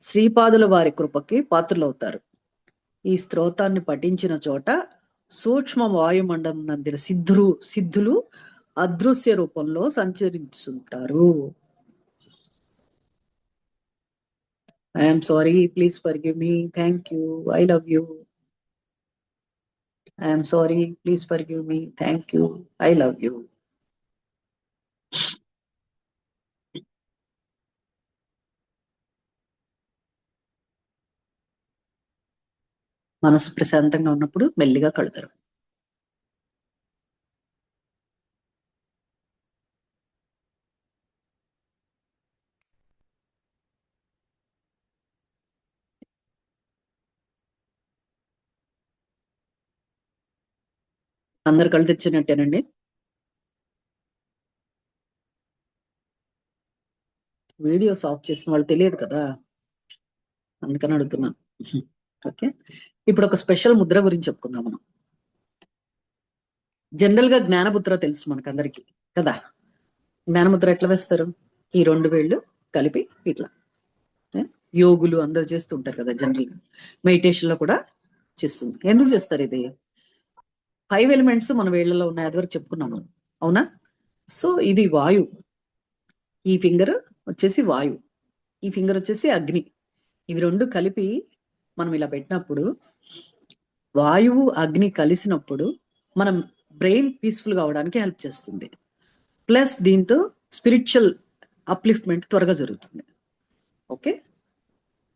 శ్రీపాదుల వారి కృపకి పాత్రులవుతారు. ఈ స్తోత్రాన్ని పఠించిన చోట సూక్ష్మ వాయుమండలం నందిన సిద్ధులు అదృశ్య రూపంలో సంచరిస్తుంటారు. I'm sorry, please forgive me, thank you, I love you. I'm sorry, please forgive me, thank you, I love you. మనసు ప్రశాంతంగా ఉన్నప్పుడు మెల్లిగా కడతారు. అందరు కళ్ళు తెచ్చినట్టేనండి. వీడియోస్ ఆఫ్ చేసిన వాళ్ళు తెలియదు కదా, అందుకని అడుగుతున్నాను. ఓకే, ఇప్పుడు ఒక స్పెషల్ ముద్ర గురించి చెప్పుకుందాం మనం. జనరల్ గా జ్ఞానముద్ర తెలుసు మనకందరికి కదా. జ్ఞానముద్ర ఎట్లా వేస్తారు? ఈ 2 వేళ్ళు కలిపి ఇట్లా. యోగులు అందరు చేస్తుంటారు కదా, జనరల్ గా మెడిటేషన్ లో కూడా చేస్తుంది. ఎందుకు చేస్తారు ఇది? 5 ఎలిమెంట్స్ మన వేళ్లలో ఉన్నాయి, అది వరకు చెప్పుకున్నాము, అవునా? సో ఇది వాయువు, ఈ ఫింగర్ వచ్చేసి వాయువు, ఈ ఫింగర్ వచ్చేసి అగ్ని. ఇవి 2 కలిపి మనం ఇలా పెట్టినప్పుడు, వాయువు అగ్ని కలిసినప్పుడు మనం బ్రెయిన్ పీస్ఫుల్ గా అవడానికి హెల్ప్ చేస్తుంది. ప్లస్ దీంతో స్పిరిచువల్ అప్లిఫ్ట్మెంట్ త్వరగా జరుగుతుంది. ఓకే,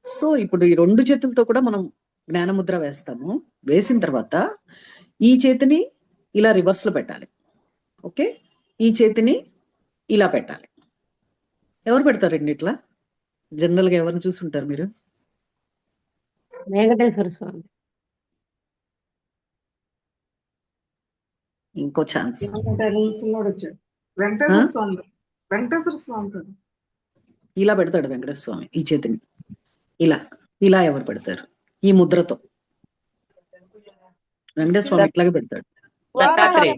సో ఇప్పుడు ఈ 2 చేతులతో కూడా మనం జ్ఞానముద్ర వేస్తాము. వేసిన తర్వాత ఈ చేతిని ఇలా రివర్స్ లో పెట్టాలి. ఓకే, ఈ చేతిని ఇలా పెట్టాలి. ఎవరు పెడతారండి ఇట్లా? జనరల్ గా ఎవరిని చూసుంటారు మీరు? వెంకటేశ్వర స్వామి. ఇంకో ఛాన్స్. ఇలా పెడతాడు వెంకటేశ్వర స్వామి ఈ చేతిని. ఇలా ఇలా ఎవరు పెడతారు? ఈ ముద్రతో వెంకటేశ్వర స్వామి ఇట్లాగే పెడతాడు. దత్తాత్రేయ.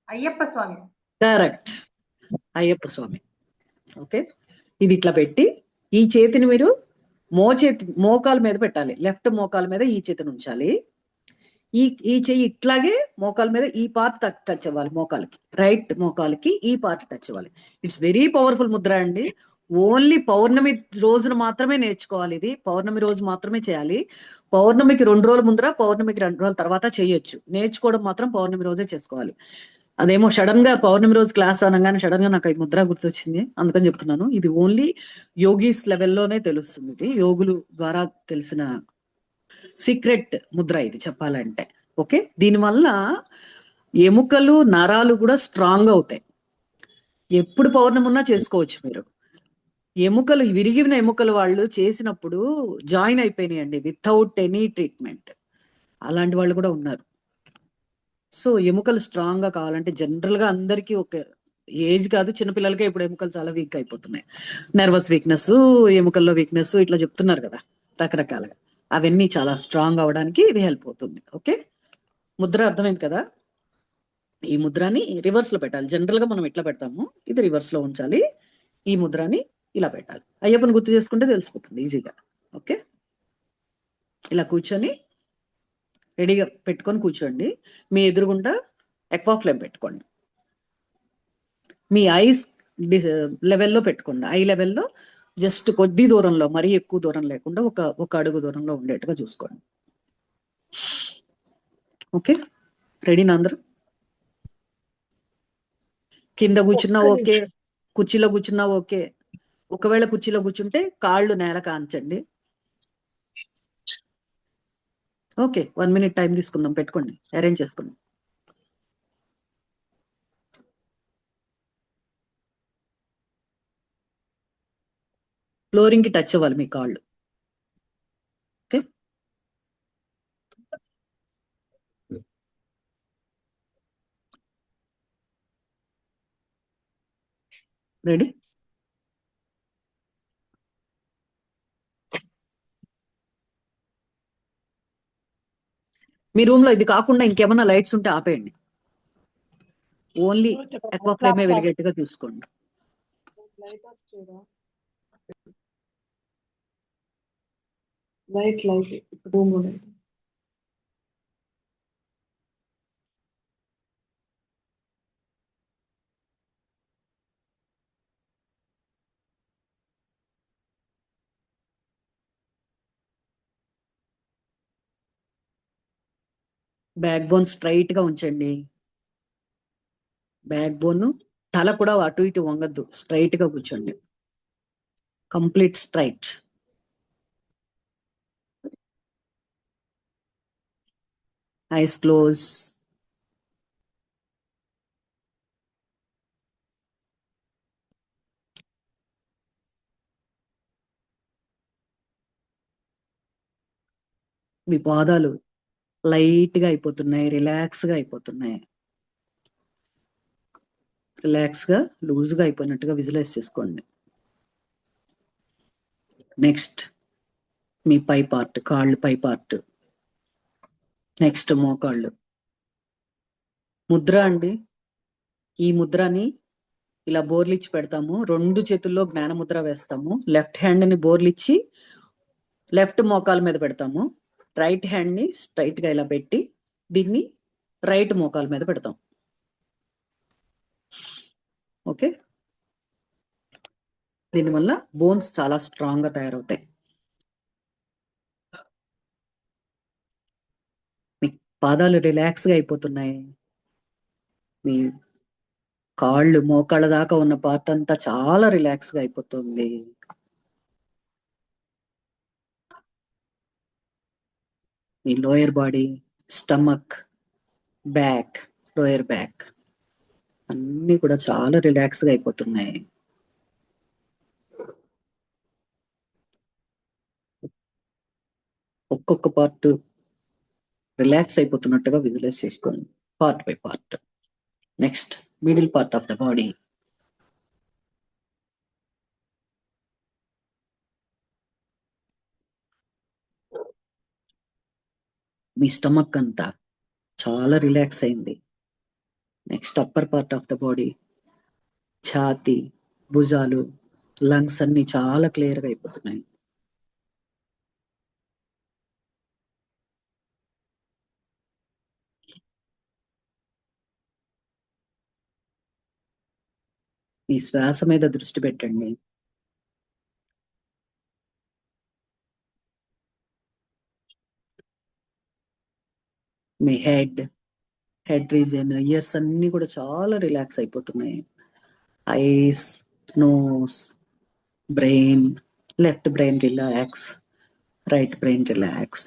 అయ్యప్ప స్వామి. కరెక్ట్, అయ్యప్ప స్వామి. ఓకే, ఇది ఇట్లా పెట్టి ఈ చేతిని మీరు మోకాల మీద పెట్టాలి. లెఫ్ట్ మోకాల మీద ఈ చేతిని ఉంచాలి. ఈ చెయ్యి ఇట్లాగే మోకాల మీద ఈ పార్ట్ టచ్ అవ్వాలి. మోకాలకి, రైట్ మోకాలకి ఈ పార్ట్ టచ్ అవ్వాలి. ఇట్స్ వెరీ పవర్ఫుల్ ముద్ర అండి. ఓన్లీ పౌర్ణమి రోజున మాత్రమే నేర్చుకోవాలి. ఇది పౌర్ణమి రోజు మాత్రమే చేయాలి. పౌర్ణమికి 2 రోజుల ముందర, పౌర్ణమికి 2 రోజుల తర్వాత చేయొచ్చు. నేర్చుకోవడం మాత్రం పౌర్ణమి రోజే చేసుకోవాలి. అదేమో సడన్ గా పౌర్ణమి రోజు క్లాస్ అనగానే సడన్ గా నాకు ఈ ముద్ర గుర్తొచ్చింది, అందుకని చెప్తున్నాను. ఇది ఓన్లీ యోగీస్ లెవెల్లోనే తెలుస్తుంది. ఇది యోగులు ద్వారా తెలిసిన సీక్రెట్ ముద్ర ఇది చెప్పాలంటే. ఓకే, దీనివల్ల ఎముకలు నరాలు కూడా స్ట్రాంగ్ అవుతాయి. ఎప్పుడు పౌర్ణమి ఉన్నా చేసుకోవచ్చు మీరు. ఎముకలు విరిగిన ఎముకలు వాళ్ళు చేసినప్పుడు జాయిన్ అయిపోయినాయండి వితౌట్ ఎనీ ట్రీట్మెంట్. అలాంటి వాళ్ళు కూడా ఉన్నారు. సో ఎముకలు స్ట్రాంగ్ గా కావాలంటే జనరల్ గా అందరికీ ఒక ఏజ్ కాదు, చిన్నపిల్లలకే ఇప్పుడు ఎముకలు చాలా వీక్ అయిపోతున్నాయి. నర్వస్ వీక్నెస్, ఎముకల్లో వీక్నెస్ ఇట్లా చెప్తున్నారు కదా రకరకాలుగా. అవన్నీ చాలా స్ట్రాంగ్ అవడానికి ఇది హెల్ప్ అవుతుంది. ఓకే, ముద్ర అర్థమైంది కదా. ఈ ముద్రని రివర్స్ లో పెట్టాలి. జనరల్ గా మనం ఇట్లా పెడతాము, ఇది రివర్స్ లో ఉంచాలి. ఈ ముద్రని ఇలా పెట్టాలి. అయ్యప్పని గుర్తు చేసుకుంటే తెలిసిపోతుంది ఈజీగా. ఓకే, ఇలా కూర్చొని రెడీగా పెట్టుకొని కూర్చోండి. మీ ఎదురుగుండా ఎక్వా ఫ్లేమ్ పెట్టుకోండి. మీ ఐస్ లెవెల్లో పెట్టుకోండి. ఐ లెవెల్లో జస్ట్ కొద్ది దూరంలో, మరీ ఎక్కువ దూరం లేకుండా ఒక అడుగు దూరంలో ఉండేట్టుగా చూసుకోండి. ఓకే, రెడీనా అందరూ? కింద కూర్చున్నా ఓకే, కుర్చీలో కూర్చున్నా ఓకే. ఒకవేళ కుర్చీలో కూర్చుంటే కాళ్ళు నేల కాంచండి. ఓకే, 1 minute టైం తీసుకుందాం. పెట్టుకోండి, అరేంజ్ చేసుకుందాం. ఫ్లోరింగ్ కి టచ్ అవ్వాలి మీ కాళ్ళు. Okay, ready? మీ రూమ్ లో ఇది కాకుండా ఇంకేమన్నా లైట్స్ ఉంటే ఆపేయండి. ఓన్లీ ఎక్వా ఫ్లేమే వెలిగేట్టుగా చూసుకోండి. లైట్ రూమ్ లో బ్యాక్ బోన్ స్ట్రైట్ గా ఉంచండి. బ్యాక్ బోన్, తల కూడా అటు ఇటు వంగద్దు, స్ట్రైట్ గా కూర్చోండి. Complete straight. Eyes close. మీ పాదాలు లైట్ గా అయిపోతున్నాయి, రిలాక్స్ గా అయిపోతున్నాయి. రిలాక్స్ గా, లూజ్ గా అయిపోయినట్టుగా విజువలైజ్ చేసుకోండి. నెక్స్ట్ మీ పై పార్ట్, కాళ్ళు పై పార్ట్. నెక్స్ట్ మోకాళ్ళు. ముద్ర అండి, ఈ ముద్రని ఇలా బోర్లిచ్చి పెడతాము. 2 చేతుల్లో జ్ఞాన ముద్ర వేస్తాము. లెఫ్ట్ హ్యాండ్ ని బోర్లిచ్చి లెఫ్ట్ మోకాల మీద పెడతాము. రైట్ హ్యాండ్ ని స్ట్రైట్ గా ఇలా పెట్టి దీన్ని రైట్ మోకాల మీద పెడతాం. ఓకే, దీనివల్ల బోన్స్ చాలా స్ట్రాంగ్ గా తయారవుతాయి. మీ పాదాలు రిలాక్స్ గా అయిపోతున్నాయి. మీ కాళ్ళు మోకాళ్ళ దాకా ఉన్న పార్ట్ అంతా చాలా రిలాక్స్ గా అయిపోతుంది. మీ lower body, stomach, back, lower back అన్ని కూడా చాలా రిలాక్స్ గా అయిపోతున్నాయి. ఒక్కొక్క పార్ట్ రిలాక్స్ అయిపోతున్నట్టుగా విజువలైజ్ చేసుకోండి, part by part. Next middle part of the body. మీ స్టమక్ అంతా చాలా రిలాక్స్ అయింది. Next upper part of the body, ఛాతి, భుజాలు, లంగ్స్ అన్ని చాలా క్లియర్గా అయిపోతున్నాయి. మీ శ్వాస మీద దృష్టి పెట్టండి. మీ హెడ్ రీజియన్, ఇయర్స్ అన్ని కూడా చాలా రిలాక్స్ అయిపోతున్నాయి. Eyes, nose, brain, left brain relax, right brain relax.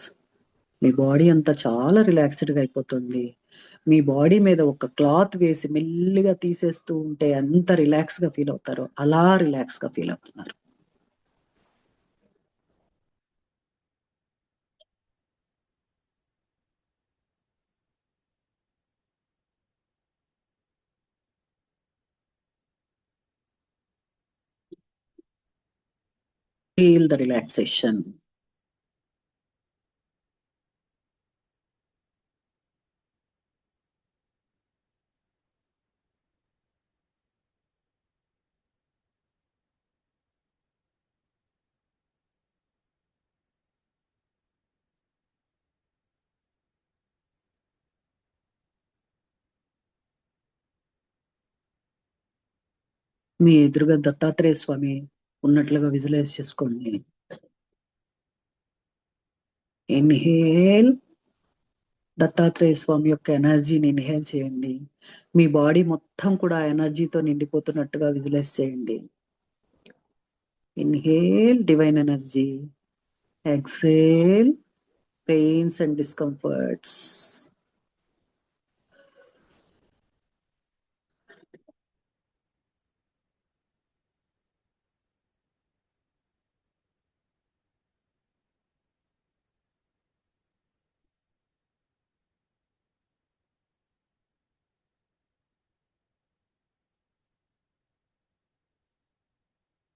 మీ బాడీ అంతా చాలా రిలాక్స్డ్గా అయిపోతుంది. మీ బాడీ మీద ఒక క్లాత్ వేసి మెల్లిగా తీసేస్తూ ఉంటే ఎంత రిలాక్స్గా ఫీల్ అవుతారో అలా రిలాక్స్గా ఫీల్ అవుతున్నారు. Feel the relaxation. మీ ఎదురుగా దత్తాత్రేయ స్వామి ఉన్నట్లుగా విజువలైజ్ చేసుకోండి. ఇన్హేల్, దత్తాత్రేయ స్వామి యొక్క ఎనర్జీని ఇన్హేల్ చేయండి. మీ బాడీ మొత్తం కూడా ఎనర్జీతో నిండిపోతున్నట్టుగా విజువలైజ్ చేయండి. Inhale divine energy, exhale pains and discomforts.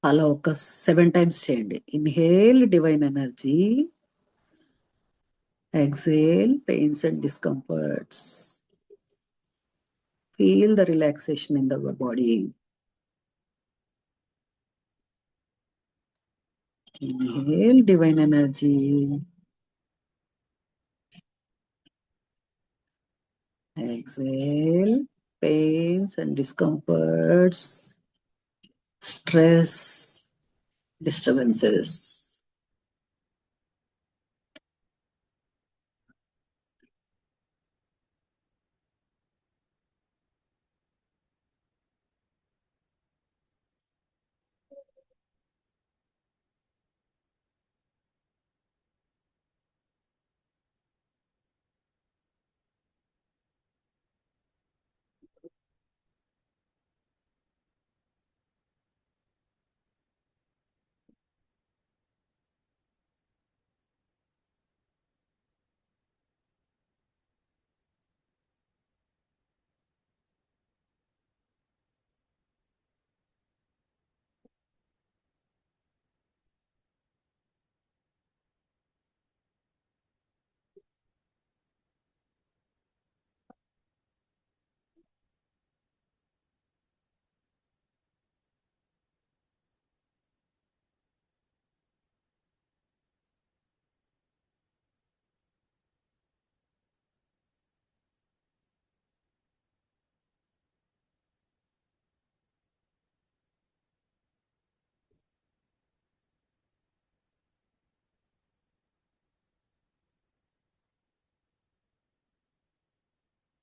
అలా ఒక 7 times చేయండి. Inhale divine energy, exhale pains and discomforts. Feel the relaxation in the body. Inhale divine energy. Exhale pains and discomforts, stress, disturbances.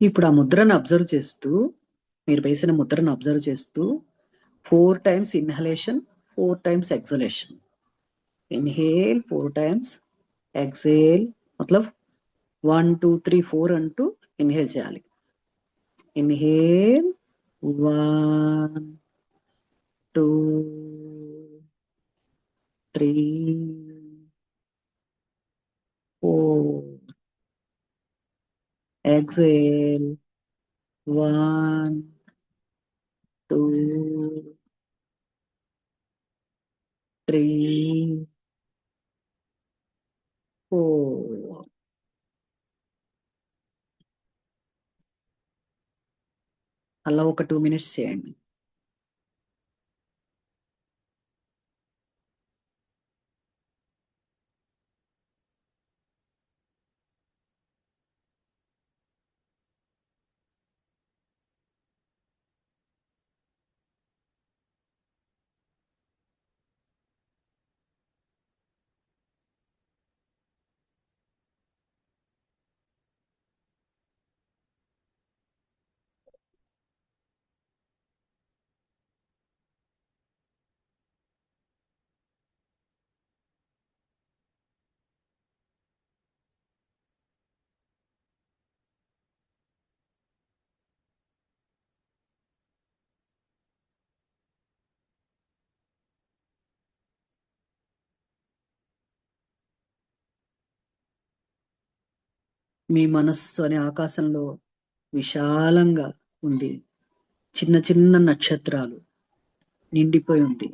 ఇప్పుడు ఆ ముద్రను observe చేస్తూ, మీరు వేసిన ముద్రను అబ్జర్వ్ చేస్తూ 4 times inhalation, 4 times exhalation. Inhale 4 times, exhale మతలబ్ 1 2 3 4 అంటూ ఇన్హేల్ చేయాలి. ఇన్హేల్ 1 2 3 4. Exhale 1 2 3 4. అలా ఒక 2 minutes చేయండి. మీ మనస్సు అనే ఆకాశంలో విశాలంగా ఉంది. చిన్న చిన్న నక్షత్రాలు నిండిపోయి ఉంది.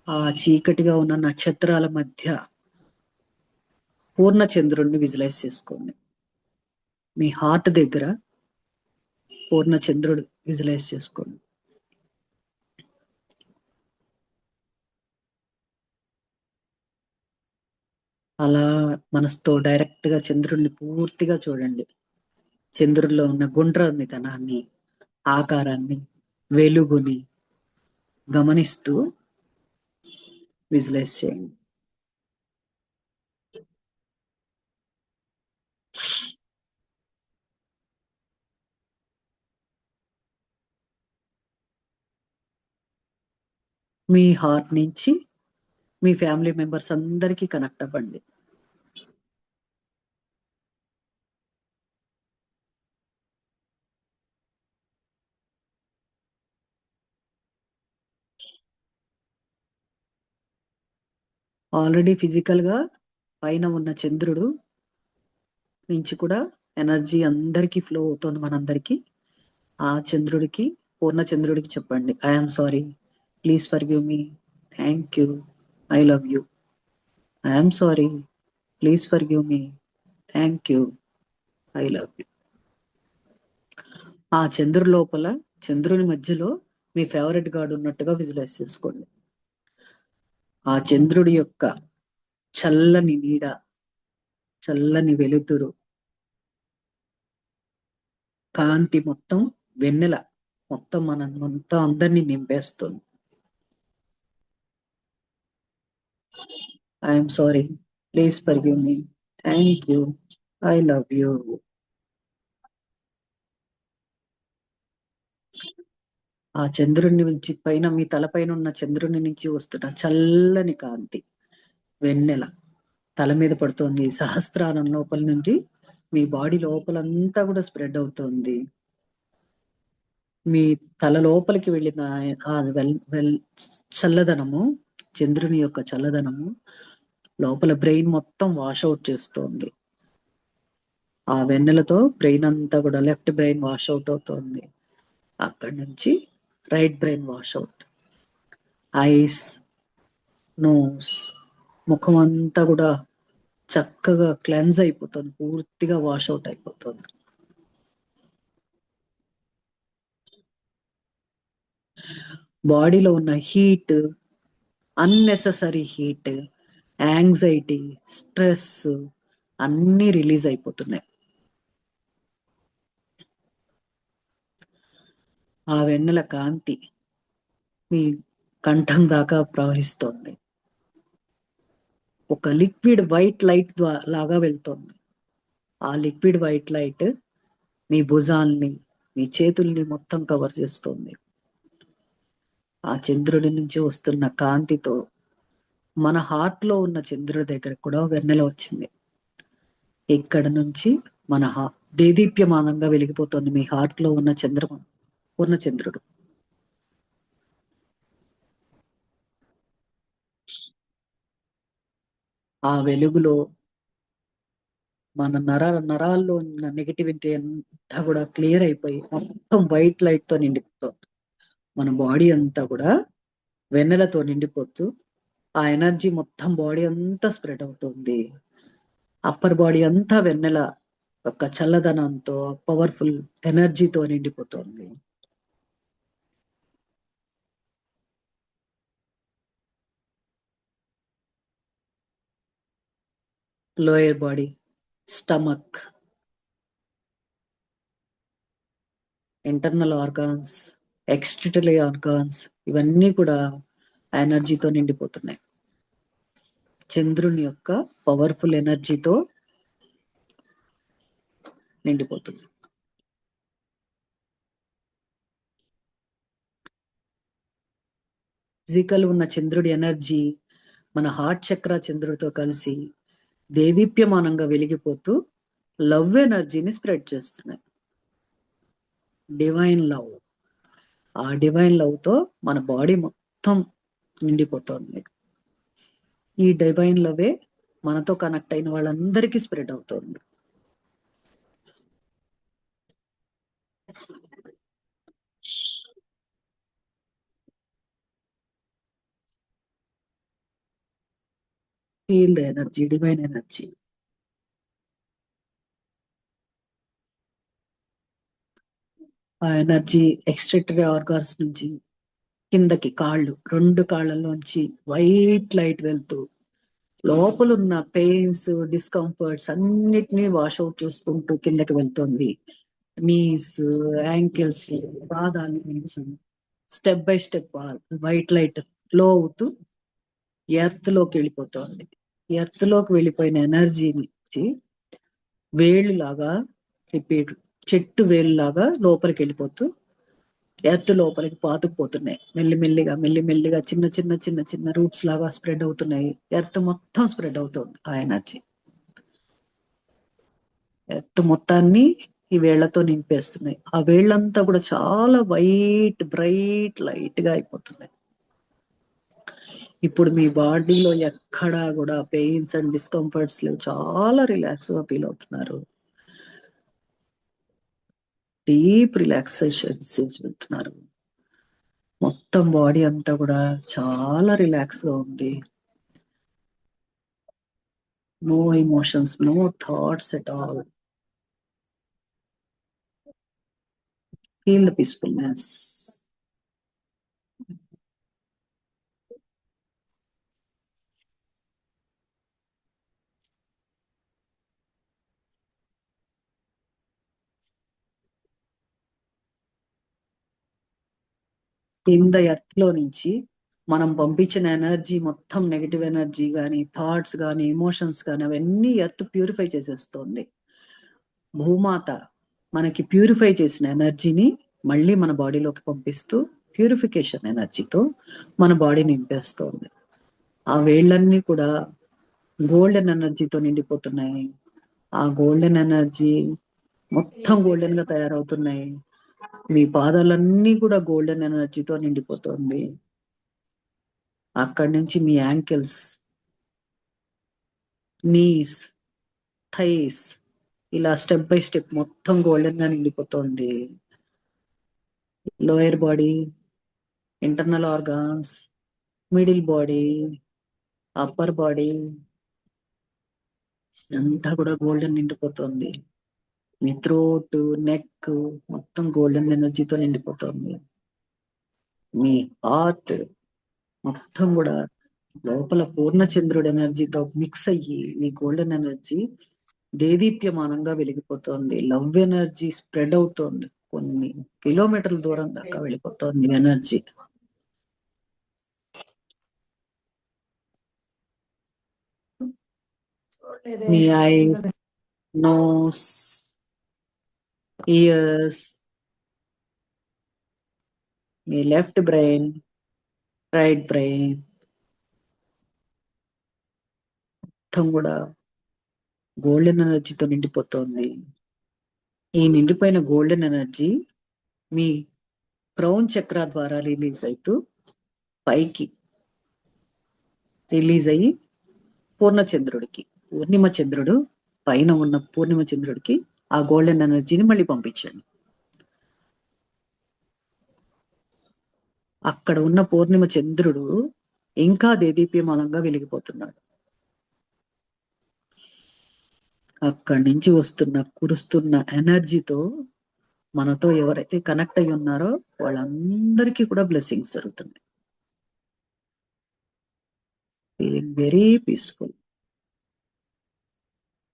ఆ చీకటిగా ఉన్న నక్షత్రాల మధ్య పూర్ణ చంద్రుడిని విజువలైజ్ చేసుకోండి. మీ హార్ట్ దగ్గర పూర్ణ చంద్రుడు విజువలైజ్ చేసుకోండి. అలా మనసుతో డైరెక్ట్ గా చంద్రుడిని పూర్తిగా చూడండి. చంద్రుడిలో ఉన్న గుండ్రనితనాన్ని, ఆకారాన్ని, వెలుగుని గమనిస్తూ విజువలైజ్ చేయండి. మీ హార్ట్ నుంచి మీ ఫ్యామిలీ మెంబర్స్ అందరికీ కనెక్ట్ అవ్వండి. ఆల్రెడీ ఫిజికల్ గా పైన ఉన్న చంద్రుడు నుంచి కూడా ఎనర్జీ అందరికీ ఫ్లో అవుతుంది. మనందరికీ ఆ చంద్రుడికి, పూర్ణ చంద్రుడికి చెప్పండి, I'm sorry, please forgive me, thank you, I love you. I'm sorry, please forgive me, thank you, I love you. ఆ చంద్రుడి లోపల, చంద్రుని మధ్యలో మీ ఫేవరెట్ గాడ్ ఉన్నట్టుగా విజువలైజ్ చేసుకోండి. ఆ చంద్రుడి యొక్క చల్లని నీడ, చల్లని వెలుతురు, కాంతి మొత్తం వెన్నెల మొత్తం మొత్తం అందరినీ నింపేస్తుంది. I'm sorry, please forgive me, thank you, I love you. ఆ చంద్రుని నుంచి పైన, మీ తలపైన ఉన్న చంద్రుని నుంచి వస్తున్న చల్లని కాంతి వెన్నెల తల మీద పడుతుంది. సహస్రారం లోపల నుండి మీ బాడీ లోపలంతా కూడా స్ప్రెడ్ అవుతుంది. మీ తల లోపలికి వెళ్ళిన ఆ చల్లదనము, చంద్రుని యొక్క చల్లదనము లోపల బ్రెయిన్ మొత్తం వాష్ అవుట్ చేస్తుంది. ఆ వెన్నెలతో బ్రెయిన్ అంతా కూడా, లెఫ్ట్ బ్రెయిన్ వాష్ అవుట్ అవుతుంది. అక్కడి నుంచి right brain wash out. Eyes, nose, ముఖం అంతా కూడా చక్కగా క్లెన్స్ అయిపోతుంది, పూర్తిగా వాష్ అవుట్ అయిపోతుంది. బాడీలో ఉన్న heat, unnecessary heat, anxiety, stress అన్నీ రిలీజ్ అయిపోతున్నాయి. ఆ వెన్నెల కాంతి మీ కంఠం దాకా ప్రవహిస్తోంది. ఒక లిక్విడ్ వైట్ లైట్ లాగా వెళ్తుంది. ఆ లిక్విడ్ వైట్ లైట్ మీ భుజాల్ని, మీ చేతుల్ని మొత్తం కవర్ చేస్తుంది. ఆ చంద్రుడి నుంచి వస్తున్న కాంతితో మన హార్ట్ లో ఉన్న చంద్రుడి దగ్గర కూడా వెన్నెల వచ్చింది. ఇక్కడ నుంచి మన దేదీప్యమానంగా వెలిగిపోతుంది మీ హార్ట్ లో ఉన్న పూర్ణ చంద్రుడు. ఆ వెలుగులో మన నరాల్లో ఉన్న నెగిటివిటీ అంతా కూడా క్లియర్ అయిపోయి మొత్తం వైట్ లైట్ తో నిండిపోతుంది. మన బాడీ అంతా కూడా వెన్నెలతో నిండిపోతూ ఆ ఎనర్జీ మొత్తం బాడీ అంతా స్ప్రెడ్ అవుతుంది. అప్పర్ బాడీ అంతా వెన్నెల యొక్క చల్లదనంతో, పవర్ఫుల్ ఎనర్జీతో నిండిపోతుంది. Lower body, stomach, internal organs, external organs, ఇవన్నీ కూడా ఎనర్జీతో నిండిపోతున్నాయి. చంద్రుని యొక్క పవర్ఫుల్ ఎనర్జీతో నిండిపోతుంది. ఫిజికల్ ఉన్న చంద్రుడి ఎనర్జీ మన హార్ట్ చక్ర చంద్రుడితో కలిసి దేదీప్యమానంగా వెలిగిపోతూ లవ్ ఎనర్జీని స్ప్రెడ్ చేస్తున్నాయి. డివైన్ లవ్, ఆ డివైన్ లవ్ తో మన బాడీ మొత్తం నిండిపోతుంది. ఈ డివైన్ లవే మనతో కనెక్ట్ అయిన వాళ్ళందరికీ స్ప్రెడ్ అవుతుంది. Feel the energy, divine energy. ఆ ఎనర్జీ ఎక్స్ట్రాక్టరీ ఆర్గాన్స్ నుంచి కిందకి కాళ్ళు, 2 కాళ్ళలోంచి వైట్ లైట్ వెళ్తూ లోపల ఉన్న పెయిన్స్, డిస్కంఫర్ట్స్ అన్నిటినీ వాష్అవుట్ చేసుకుంటూ కిందకి వెళ్తుంది. నీస్, యాంకిల్స్, పాదాల నుంచి step by step white light flow అవుతూ ఎర్త్ లోకి వెళ్ళిపోతుంది. ఎర్త్ లోకి వెళ్ళిపోయిన ఎనర్జీని వేళ్ళు లాగా రిపీట్, చెట్టు వేలు లాగా లోపలికి వెళ్ళిపోతూ ఎర్త్ లోపలికి పాతుకుపోతున్నాయి. మెల్లిమెల్లిగా మెల్లిమెల్లిగా చిన్న చిన్న చిన్న చిన్న రూట్స్ లాగా స్ప్రెడ్ అవుతున్నాయి. ఎర్త్ మొత్తం స్ప్రెడ్ అవుతుంది ఆ ఎనర్జీ. ఎర్త్ మొత్తాన్ని ఈ వేళ్లతో నింపేస్తున్నాయి. ఆ వేళ్ళంతా కూడా చాలా వైట్ బ్రైట్ లైట్ గా అయిపోతున్నాయి. ఇప్పుడు మీ బాడీలో ఎక్కడా కూడా పెయిన్స్ అండ్ డిస్కంఫర్ట్స్ లేవు. చాలా రిలాక్స్ గా ఫీల్ అవుతున్నారు. డీప్ రిలాక్సేషన్ వెళ్తున్నారు. మొత్తం బాడీ అంతా కూడా చాలా రిలాక్స్ గా ఉంది. No emotions, no thoughts at all. Feel the peacefulness. కింద ఎర్త్ లో నుంచి మనం పంపించిన ఎనర్జీ మొత్తం, నెగిటివ్ ఎనర్జీ కానీ, థాట్స్ కానీ, ఎమోషన్స్ కానీ, అవన్నీ ఎర్త్ ప్యూరిఫై చేసేస్తుంది. భూమాత మనకి ప్యూరిఫై చేసిన ఎనర్జీని మళ్ళీ మన బాడీలోకి పంపిస్తూ ప్యూరిఫికేషన్ ఎనర్జీతో మన బాడీ నింపేస్తోంది. ఆ వేళ్ళన్నీ కూడా గోల్డెన్ ఎనర్జీతో నిండిపోతున్నాయి. ఆ గోల్డెన్ ఎనర్జీ మొత్తం గోల్డెన్ గా తయారవుతున్నాయి. మీ పాదాలన్నీ కూడా గోల్డెన్ ఎనర్జీతో నిండిపోతుంది. అక్కడి నుంచి మీ యాంకిల్స్, నీస్, థైస్ ఇలా స్టెప్ బై స్టెప్ మొత్తం గోల్డెన్ గా నిండిపోతుంది. Lower body, internal organs, middle body, upper body అంతా కూడా గోల్డెన్ నిండిపోతుంది. మీ థ్రోట్, నెక్ మొత్తం గోల్డెన్ ఎనర్జీతో నిండిపోతుంది. మీ హార్ట్ మొత్తం కూడా లోపల పూర్ణచంద్రుడి ఎనర్జీతో మిక్స్ అయ్యి మీ గోల్డెన్ ఎనర్జీ దేదీప్యమానంగా వెలిగిపోతుంది. లవ్ ఎనర్జీ స్ప్రెడ్ అవుతోంది. కొన్ని కిలోమీటర్ల దూరం దాకా వెళ్ళిపోతుంది ఎనర్జీ. మీ ఐస్, నోస్, ఇయర్స్, మీ లెఫ్ట్ బ్రెయిన్, రైట్ బ్రెయిన్ మొత్తం కూడా గోల్డెన్ ఎనర్జీతో నిండిపోతుంది. ఈ నిండిపోయిన గోల్డెన్ ఎనర్జీ మీ క్రౌన్ చక్ర ద్వారా రిలీజ్ అవుతూ పైకి రిలీజ్ అయ్యి పూర్ణచంద్రుడికి, పూర్ణిమ చంద్రుడు పైన ఉన్న పూర్ణిమ చంద్రుడికి ఆ గోల్డెన్ ఎనర్జీని మళ్ళీ పంపించండి. అక్కడ ఉన్న పూర్ణిమ చంద్రుడు ఇంకా దేదీప్యమానంగా వెలిగిపోతున్నాడు. అక్కడి నుంచి కురుస్తున్న ఎనర్జీతో మనతో ఎవరైతే కనెక్ట్ అయి ఉన్నారో వాళ్ళందరికీ కూడా బ్లెస్సింగ్స్ జరుగుతుంది. Feeling very peaceful.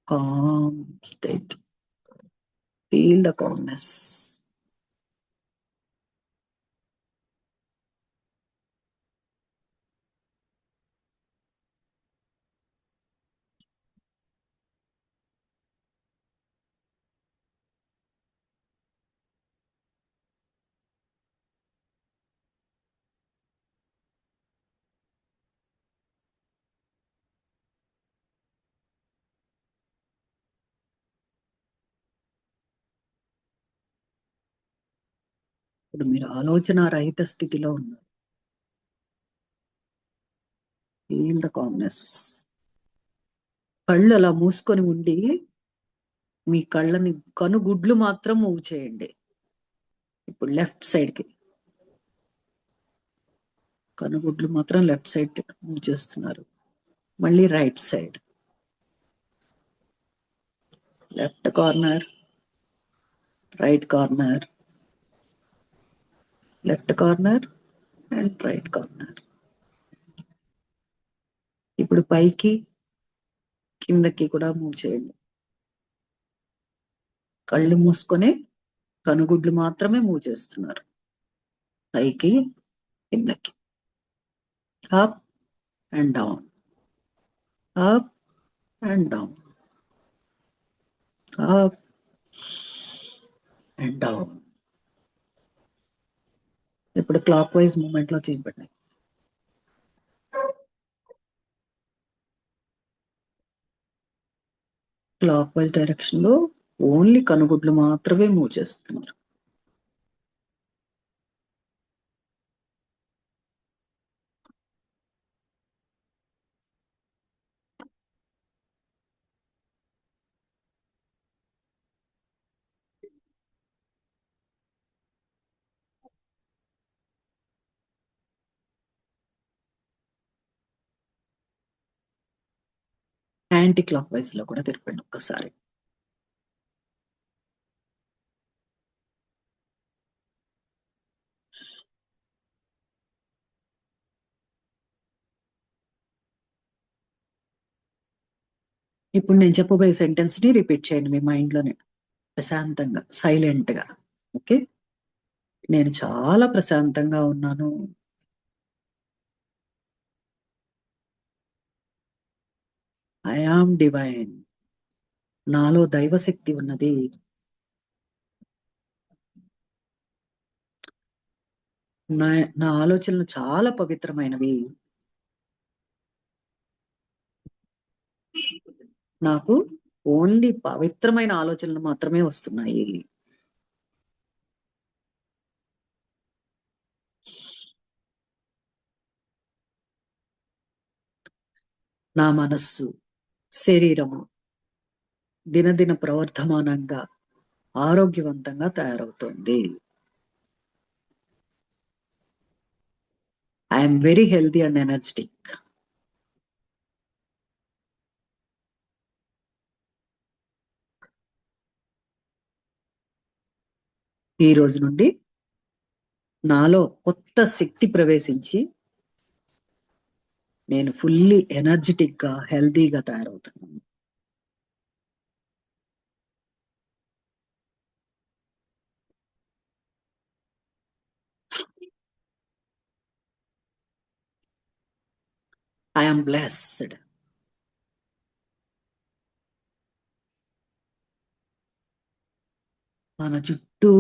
calm state. Feel the calmness. ఇప్పుడు మీరు ఆలోచన రహిత స్థితిలో ఉన్నారు. Feel the calmness. కళ్ళు అలా మూసుకొని ఉండి మీ కళ్ళని కనుగుడ్లు మాత్రం మూవ్ చేయండి. ఇప్పుడు లెఫ్ట్ సైడ్కి కనుగుడ్లు మాత్రం లెఫ్ట్ సైడ్ మూవ్ చేస్తున్నారు. మళ్ళీ right side, left corner, right corner, left corner and right corner. ఇప్పుడు పైకి కిందకి కూడా మూవ్ చేయండి. కళ్ళు మూసుకొని కనుగుడ్లు మాత్రమే మూవ్ చేస్తున్నారు. పైకి కిందకి, up and down, up and down, up and down. ఇప్పుడు క్లాక్ వైజ్ మూమెంట్ లో చేయబడ్డాయి. క్లాక్ వైజ్ డైరెక్షన్ లో ఓన్లీ కనుగుడ్లు మాత్రమే మూవ్ చేస్తున్నారు. యాంటీ క్లాక్ వైజ్ లో కూడా తిరపండి ఒక్కసారి. ఇప్పుడు నేను చెప్పబోయే సెంటెన్స్ ని రిపీట్ చేయండి మీ మైండ్ లోనే, ప్రశాంతంగా, సైలెంట్ గా. ఓకే, నేను చాలా ప్రశాంతంగా ఉన్నాను. I am divine. నాలో దైవశక్తి ఉన్నది. నా ఆలోచనలు చాలా పవిత్రమైనవి. నాకు ఓన్లీ పవిత్రమైన ఆలోచనలు మాత్రమే వస్తున్నాయి. నా మనస్సు, శరీరము దినదిన ప్రవర్ధమానంగా ఆరోగ్యవంతంగా తయారవుతోంది. I'm very healthy and energetic. ఈ రోజు నుండి నాలో కొత్త శక్తి ప్రవేశించి నేను ఫుల్లీ ఎనర్జెటిక్ గా, హెల్తీగా తయారవుతున్నాను. I'm blessed. మన చుట్టూ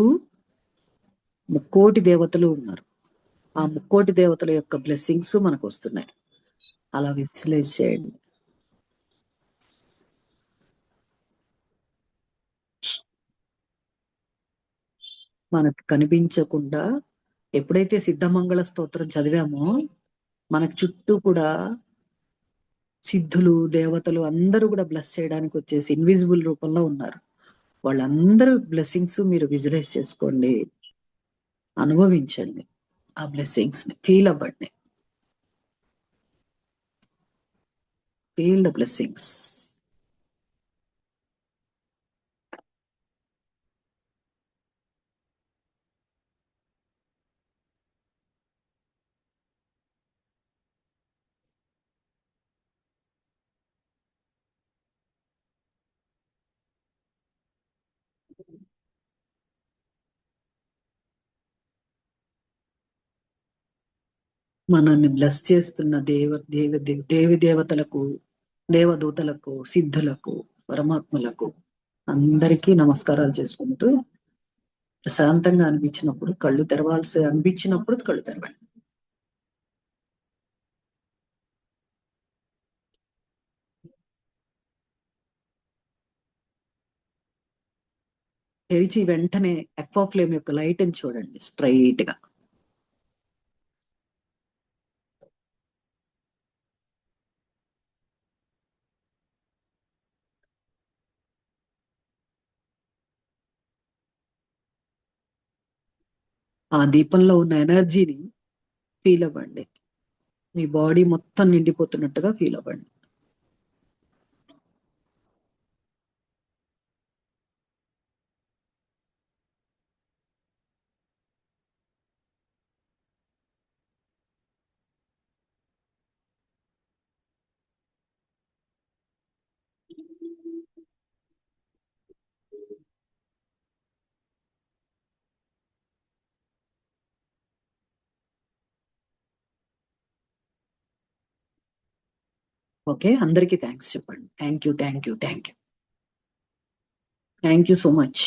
ముక్కోటి దేవతలు ఉన్నారు. ఆ ముక్కోటి దేవతల యొక్క బ్లెస్సింగ్స్ మనకు వస్తున్నాయి. అలా విజువలైజ్ చేయండి. మనకు కనిపించకుండా ఎప్పుడైతే సిద్ధమంగళ స్తోత్రం చదివామో మనకు చుట్టూ కూడా సిద్ధులు, దేవతలు అందరూ కూడా బ్లెస్ చేయడానికి వచ్చేసి ఇన్విజిబుల్ రూపంలో ఉన్నారు. వాళ్ళందరూ బ్లెస్సింగ్స్ మీరు విజువలైజ్ చేసుకోండి, అనుభవించండి. ఆ బ్లెస్సింగ్స్ ని ఫీల్ అవ్వండి. Feel the blessings. మనల్ని బ్లెస్ చేస్తున్న దేవి దేవతలకు, దేవదూతలకు, సిద్ధులకు, పరమాత్మలకు అందరికీ నమస్కారాలు చేసుకుంటూ ప్రశాంతంగా అనిపించినప్పుడు కళ్ళు కళ్ళు తెరవండి. తెరిచి వెంటనే ఎక్వా ఫ్లేమ్ యొక్క లైట్ అని చూడండి స్ట్రైట్ గా. ఆ దీపంలో ఉన్న ఎనర్జీని ఫీల్ అవ్వండి. మీ బాడీ మొత్తం నిండిపోతున్నట్టుగా ఫీల్ అవ్వండి. ఓకే, అందరికీ థ్యాంక్స్ చెప్పండి. Thank you so much.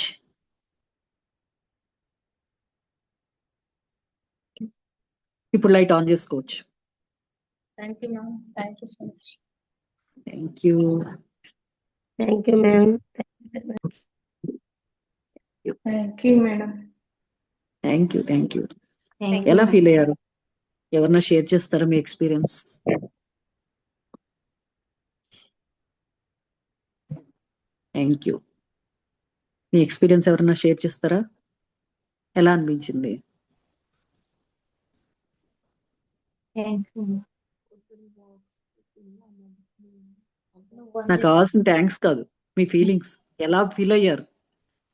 ఇప్పుడు లైట్ ఆన్ చేసుకోవచ్చు. Thank you ma'am. Thank you so much. Thank you. Thank you ma'am. Thank you madam. Thank you. ఎలా ఫీల్ అయ్యారు? ఎవరన్నా షేర్ చేస్తారా మీ ఎక్స్పీరియన్స్? Thank you. మీ ఎక్స్పీరియన్స్ ఎవరన్నా షేర్ చేస్తారా? ఎలా అనిపించింది? నాకు కావాల్సిన థ్యాంక్స్ కాదు, మీ ఫీలింగ్స్ ఎలా ఫీల్ అయ్యారు,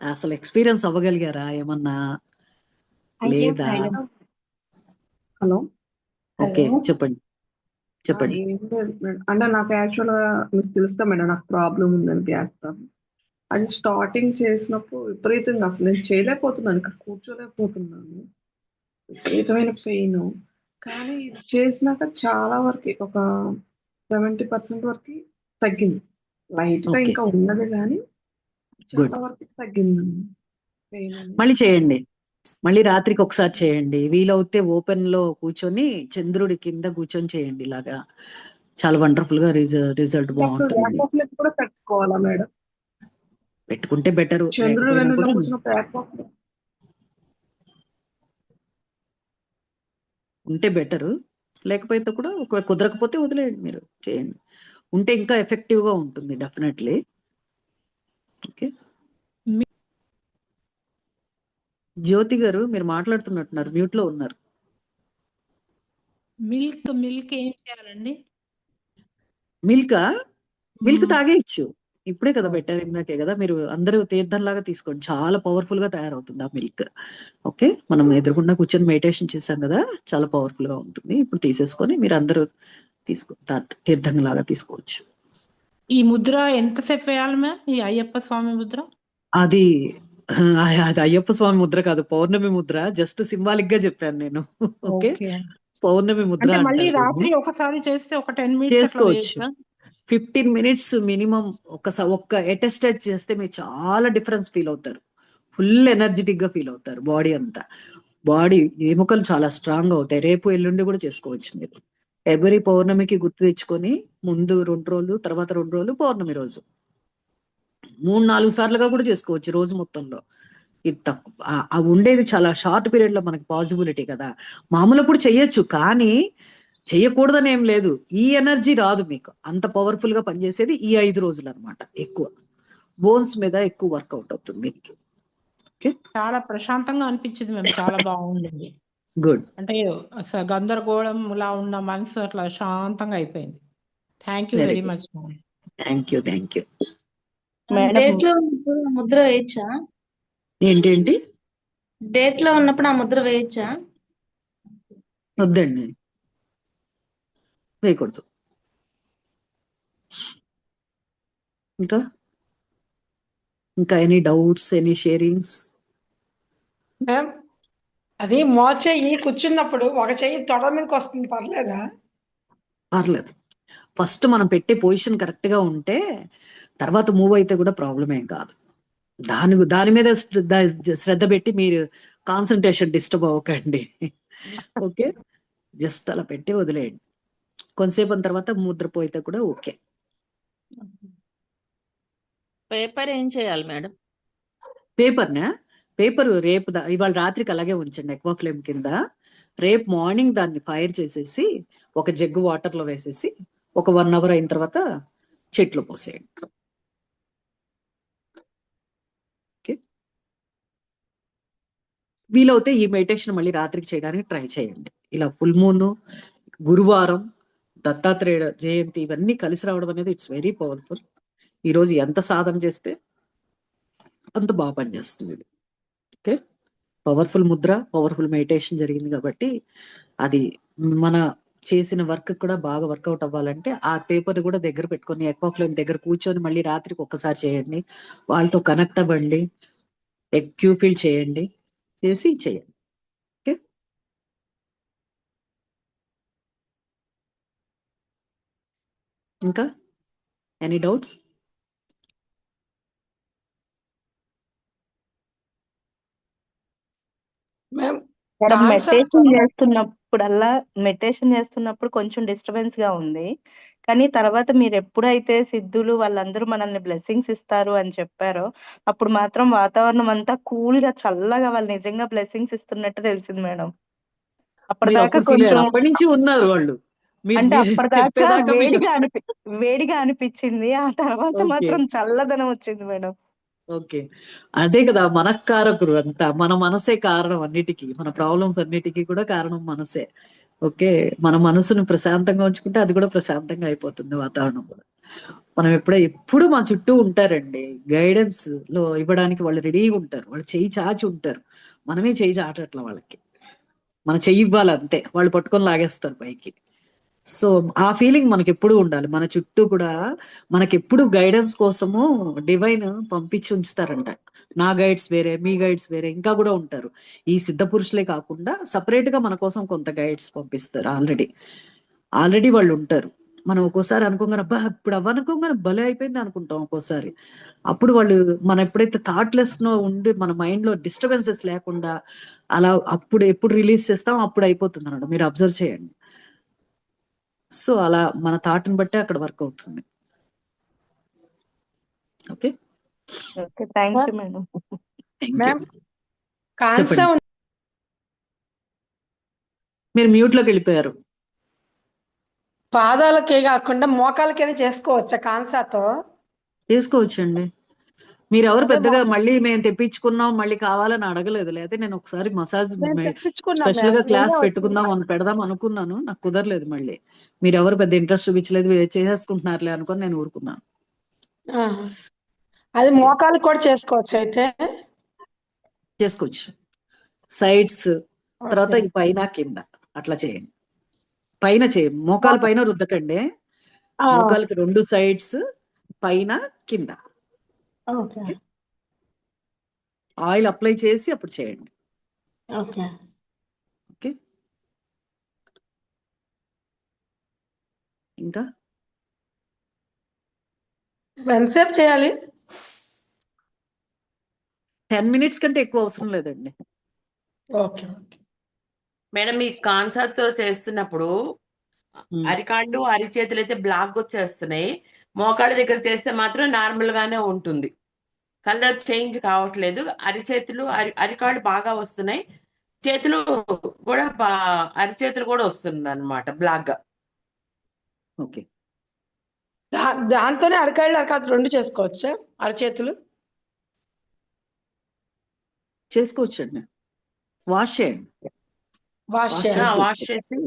అసలు ఎక్స్పీరియన్స్ అవ్వగలిగారా ఏమన్నా లేదా? హలో, ఓకే, చెప్పండి. ఏం లేదు మేడం. అంటే నాకు యాక్చువల్గా మీకు తెలుస్తా మేడం, నాకు ప్రాబ్లం ఉందని, గ్యాస్ ప్రాబ్లం. అది స్టార్టింగ్ చేసినప్పుడు విపరీతంగా అసలు నేను చేయలేకపోతున్నాను, ఇక్కడ కూర్చోలేకపోతున్నాను, విపరీతమైన పెయిన్. కానీ ఇది చేసినాక చాలా వరకు ఒక 70% వరకు తగ్గింది. లైట్ గా Okay. ఇంకా ఉన్నది కానీ Good. చాలా వరకు తగ్గిందండి పెయిన్ అనేది. మళ్ళీ చేయండి, మళ్ళీ రాత్రికి ఒకసారి చేయండి. వీలవుతే ఓపెన్ లో కూర్చొని చంద్రుడి కింద కూర్చొని చేయండి. ఇలాగా చాలా వండర్ఫుల్ గా రిజల్ట్ బాగుంటుంది. బ్యాక్ కూడా పెట్టుకోవాలా మేడం? పెట్టుకుంటే బెటర్, చంద్రుడు వెన్నులో కూర్చున్న బ్యాక్ ఉంటే బెటర్, లేకపోతే కూడా ఒకవేళ కుదరకపోతే వదిలేయండి, మీరు చేయండి. ఉంటే ఇంకా ఎఫెక్టివ్ గా ఉంటుంది డెఫినెట్లీ. ఓకే, జ్యోతి గారు మీరు మాట్లాడుతున్నట్టున్నారు, మ్యూట్ లో ఉన్నారు. మిల్క్ ఏం చేయాలండి? మిల్క్ తాగేయచ్చు, ఇప్పుడే కదా పెట్టారు, ఇందాకే కదా. మీరు అందరూ తీర్థంలాగా తీసుకోండి, చాలా పవర్ఫుల్ గా తయారవుతుంది ఆ మిల్క్. ఓకే, మనం ఎదురుకుండా కూర్చొని మెడిటేషన్ చేశాం కదా, చాలా పవర్ఫుల్ గా ఉంటుంది. ఇప్పుడు తీసేసుకొని మీరు అందరూ తీర్థంలాగా తీసుకోవచ్చు. ఈ ముద్ర ఎంతసేపు వేయాలి మ్యామ్? ఈ అయ్యప్ప స్వామి ముద్ర? అది అది అయ్యప్ప స్వామి ముద్ర కాదు, పౌర్ణమి ముద్ర. జస్ట్ సింబాలిక్ గా చెప్పాను నేను. ఓకే, పౌర్ణమి ముద్ర అంటే మళ్ళీ అంటారు రాత్రి దీన్ని. ఒకసారి చేస్తే ఒక 10 minutes అట్లా చేసుకోవచ్చు, వేయొచ్చా? 15 minutes మినిమం. ఒక్క అటెస్టేట్ చేస్తే మీరు చాలా డిఫరెన్స్ ఫీల్ అవుతారు, ఫుల్ ఎనర్జెటిక్ గా ఫీల్ అవుతారు. బాడీ అంతా, బాడీ ఎముకలు చాలా స్ట్రాంగ్ అవుతాయి. రేపు ఎల్లుండి కూడా చేసుకోవచ్చు మీరు. ఎవ్రీ పౌర్ణమికి గుర్తు తెచ్చుకొని ముందు 2 రోజులు, తర్వాత 2 రోజులు, పౌర్ణమి రోజు 3-4 సార్లుగా కూడా చేసుకోవచ్చు రోజు మొత్తంలో. ఇది తక్కువ ఉండేది చాలా షార్ట్ పీరియడ్ లో మనకి పాసిబిలిటీ కదా. మామూలప్పుడు చెయ్యొచ్చు, కానీ చెయ్యకూడదని ఏం లేదు. ఈ ఎనర్జీ రాదు మీకు, అంత పవర్ఫుల్ గా పనిచేసేది ఈ 5 రోజులు అనమాట. ఎక్కువ బోన్స్ మీద ఎక్కువ వర్కౌట్ అవుతుంది మీకు. ఓకే, చాలా ప్రశాంతంగా అనిపించింది మేము, చాలా బాగుండింది. గుడ్. అంటే గందరగోళం లా ఉన్న మనసు అట్లా శాంతంగా అయిపోయింది. Thank you Very very good. Much ma'am. Thank you. Madam date లో ఉన్నప్పుడు ఆ ముద్ర వేయచ్చా? ఏంటి డేట్ లో ఉన్నప్పుడు ఆ ముద్ర వేయచ్చా? వద్దండి, వేయకూడదు. ఇంకా ఇంకా any doubts, any sharings? Ma'am అది మోచెయ్యి కూర్చున్నప్పుడు ఒక చెయ్యి తొడ మీదకి వస్తుంది, పర్లేదా? పర్లేదు. ఫస్ట్ మనం పెట్టే పొజిషన్ కరెక్ట్ గా ఉంటే తర్వాత మూవ్ అయితే కూడా ప్రాబ్లం ఏం కాదు. దాని మీద శ్రద్ధ పెట్టి మీరు కాన్సన్ట్రేషన్ డిస్టర్బ్ అవ్వకండి. ఓకే, జస్ట్ అలా పెట్టి వదిలేయండి. కొంతసేపు తర్వాత ముద్రపోయితే కూడా ఓకే. పేపర్ ఏం చేయాలి మేడం? పేపర్ రేపు ఇవాళ రాత్రికి అలాగే ఉంచండి ఎక్వా ఫ్లేమ్ కింద. రేపు మార్నింగ్ దాన్ని ఫైర్ చేసేసి ఒక జగ్గు వాటర్ లో వేసేసి ఒక 1 అవర్ అయిన తర్వాత చెట్లు పోసేయండి. ఓకే, వీలవుతే ఈ మెడిటేషన్ మళ్ళీ రాత్రికి చేయడానికి ట్రై చేయండి. ఇలా ఫుల్ మూన్, గురువారం, దత్తాత్రేయ జయంతి ఇవన్నీ కలిసి రావడం అనేది ఇట్స్ వెరీ పవర్ఫుల్. ఈరోజు ఎంత సాధన చేస్తే అంత బాగా పనిచేస్తుంది. Okay, powerful Mudra, powerful meditation జరిగింది కాబట్టి అది మన చేసిన వర్క్ కూడా బాగా వర్కౌట్ అవ్వాలంటే ఆ పేపర్ కూడా దగ్గర పెట్టుకొని ఎక్వా ఫ్లేమ్ దగ్గర కూర్చొని మళ్ళీ రాత్రికి ఒక్కసారి చేయండి. వాళ్ళతో కనెక్ట్ అవ్వండి, క్యూ ఫీల్ చేయండి, చేసి చేయండి. ఓకే, ఇంకా any doubts? Ma'am madam concept meditation చేస్తున్నప్పుడు కొంచెం డిస్టర్బెన్స్ గా ఉంది. కానీ తర్వాత మీరు ఎప్పుడైతే సిద్ధులు వాళ్ళందరూ మనల్ని బ్లెస్సింగ్స్ ఇస్తారు అని చెప్పారో అప్పుడు మాత్రం వాతావరణం అంతా కూల్ గా చల్లగా వాళ్ళు నిజంగా బ్లెస్సింగ్స్ ఇస్తున్నట్టు తెలిసింది మేడం. మీరు అప్పటిదాకా అప్పుడు ఫీల్ కొంచెం అప్పటి నుంచి ఉన్నారు వాళ్ళు. అంటే మీరు అప్పటిదాకా చెప్పేదాకా మీకు వేడిగా అనిపించింది. ఆ తర్వాత ఓకే, మాత్రం చల్లదనం వచ్చింది మేడం. ఓకే. అదే కదా మనఃకారకుడు అంతా. మన మనసే కారణం అన్నిటికీ, మన ప్రాబ్లమ్స్ అన్నిటికీ కూడా కారణం మనసే. ఓకే, మన మనసును ప్రశాంతంగా ఉంచుకుంటే అది కూడా ప్రశాంతంగా అయిపోతుంది, వాతావరణం కూడా. మనం ఎప్పుడు మన చుట్టూ ఉంటారండి, గైడెన్స్ లో ఇవ్వడానికి వాళ్ళు రెడీగా ఉంటారు. వాళ్ళు చెయ్యి చాచి ఉంటారు, మనమే చెయ్యి చాటట్ల వాళ్ళకి. మన చెయ్యి ఇవ్వాలి అంతే, వాళ్ళు పట్టుకొని లాగేస్తారు పైకి. సో ఆ ఫీలింగ్ మనకి ఎప్పుడు ఉండాలి. మన చుట్టూ కూడా మనకెప్పుడు గైడెన్స్ కోసము డివైన్ పంపించి ఉంచుతారంట. నా గైడ్స్ వేరే, మీ గైడ్స్ వేరే, ఇంకా కూడా ఉంటారు. ఈ సిద్ధ పురుషులే కాకుండా సపరేట్ గా మన కోసం కొంత గైడ్స్ పంపిస్తారు. ఆల్రెడీ వాళ్ళు ఉంటారు. మనం ఒక్కోసారి అనుకోగానే అబ్బా ఇప్పుడు అవ్వనుకోగానే భలే అయిపోయింది అనుకుంటాం ఒక్కోసారి. అప్పుడు వాళ్ళు మనం ఎప్పుడైతే థాట్లెస్ లో ఉండి మన మైండ్ లో డిస్టర్బెన్సెస్ లేకుండా అలా అప్పుడు ఎప్పుడు రిలీజ్ చేస్తాం అప్పుడు అయిపోతుంది అన్నమాట. మీరు అబ్జర్వ్ చేయండి. సో అలా మన థాట్ని బట్టే అక్కడ వర్క్ అవుతుంది. Okay, okay, thank you madam. Thank you. Ma'am చెప్పండి, కాన్సెప్ట్ మీరు మ్యూట్ లోకి వెళ్ళిపోయారు. పాదాలకే కాకుండా మోకాలకైనా చేసుకోవచ్చా కాన్సాతో? చేసుకోవచ్చండి. మీరు ఎవరు అదే పెద్దగా మళ్ళీ మేము తెప్పించుకున్నాం మళ్ళీ కావాలని అడగలేదు. లేకపోతే నేను ఒకసారి మసాజ్ నేను తెప్పించుకున్నా స్పెషల్ గా మ్యామ్, క్లాస్ నిన్నే పెట్టుకుందాం వచ్చింది. పెడదాం అనుకున్నాను, నాకు కుదరలేదు. మళ్ళీ మీరు ఎవరు పెద్ద ఇంట్రెస్ట్ చూపించలేదు, చేసేసుకుంటున్నారులే అనుకొని నేను ఊరుకున్నాను. ఆహా. అది మోకాలు కూడా చేసుకోవచ్చు అయితే? చేసుకోవచ్చు. సైడ్స్ తర్వాత ఓకే. ఈ పైన కింద అట్లా చేయండి. పైన చేయండి, మోకాలు పైన రుద్దకండి. ఆ, మోకాలకి 2 సైడ్స్, పైన కింద. ఓకే ఆయిల్ అప్లై చేసి అప్పుడు చేయండి. ఓకే. ఓకే, ఇంకా ఎంతసేపు చేయాలి? 10 minutes కంటే ఎక్కువ అవసరం లేదండి. Okay okay. మేడం ఈ కాన్సర్ట్ చేస్తున్నప్పుడు అరికాళ్ళు అరిచేతులు అయితే బ్లాక్ వచ్చేస్తున్నాయి, మోకాళ్ళ దగ్గర చేస్తే మాత్రం నార్మల్ గానే ఉంటుంది, కలర్ చేంజ్ కావట్లేదు. అరిచేతులు అరికాళ్ళు బాగా వస్తున్నాయి, చేతులు కూడా అరిచేతులు కూడా వస్తుంది అనమాట బ్లాక్ గా. ఓకే, దాంతోనే అరకాళ్ళు అరకాలు 2 చేసుకోవచ్చా? అరచేతులు చేసుకోవచ్చండి. వాష్ చేయండి, వాష్ చేయాలి. వాష్ చేసి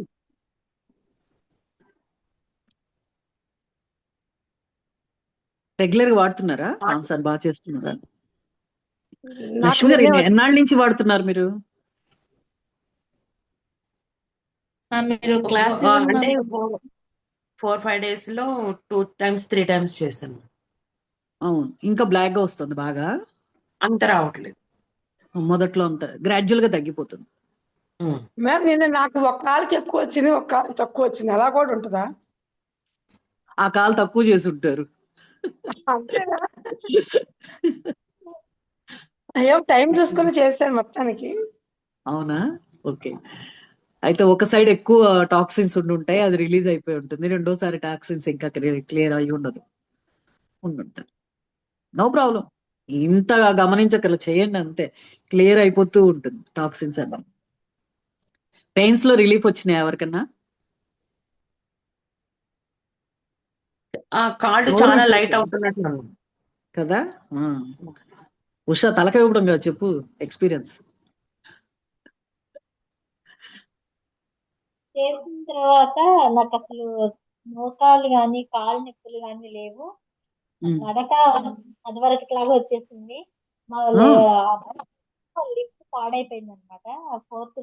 రెగ్యులర్ గా వాడుతున్నారా? కాన్సర్ బాగా చేస్తున్నారా? నాకు లక్ష్మి గారు నిన్నే ఎన్నాళ్ళ వచ్చింది. నుంచి వాడుతున్నారు మీరు? మీరు క్లాస్ అంటే 4-5 days లో 2 times 3 times చేశాను. అవును. ఇంకా బ్లాక్‌గా వస్తుంది బాగా. అంత రావట్లేదు. మొదట్లో అంత గ్రాడ్యువల్ గా తగ్గిపోతుంది. మ్యామ్ నిన్న నాకు ఒక కాలుకి ఎక్కువ వచ్చింది, ఒక కాలు తక్కువ వచ్చింది. అలా కూడా ఉంటుందా? ఆ కాలు తక్కువ చేసి ఉంటారు. అంతేనా? ఏం టైం చూసుకొని చేశాను మొత్తానికి. అవునా? ఓకే. అయితే ఒక సైడ్ ఎక్కువ టాక్సిన్స్ ఉండుంటాయి. అది రిలీజ్ అయిపోయి ఉంటుంది. రెండోసారి టాక్సిన్స్ ఇంకా క్లియర్ అయ్యి ఉండదు. ఉండుంటాయి. No problem. ఇంతగా గమనించగల చేయండి అంతే. క్లియర్ అయిపోతూ ఉంటుంది టాక్సిన్స్ అన్నీ. పెయిన్స్ లో రిలీఫ్ వచ్చినాయి ఎవరికన్నా? ఆ కాళ్ళు నోరు చాలా లైట్ విప్పేసింది అవుతున్నట్లు కదా. ఉషా తలకాయ ఊపడం కదా, చెప్పు ఎక్స్పీరియన్స్. చేసిన తర్వాత నాకు అసలు మోకాలు కానీ కాలు నొప్పులు కానీ లేవు. నడక అది వరకు లాగా వచ్చేసింది. మా లిఫ్ట్ పాడైపోయింది అనమాట.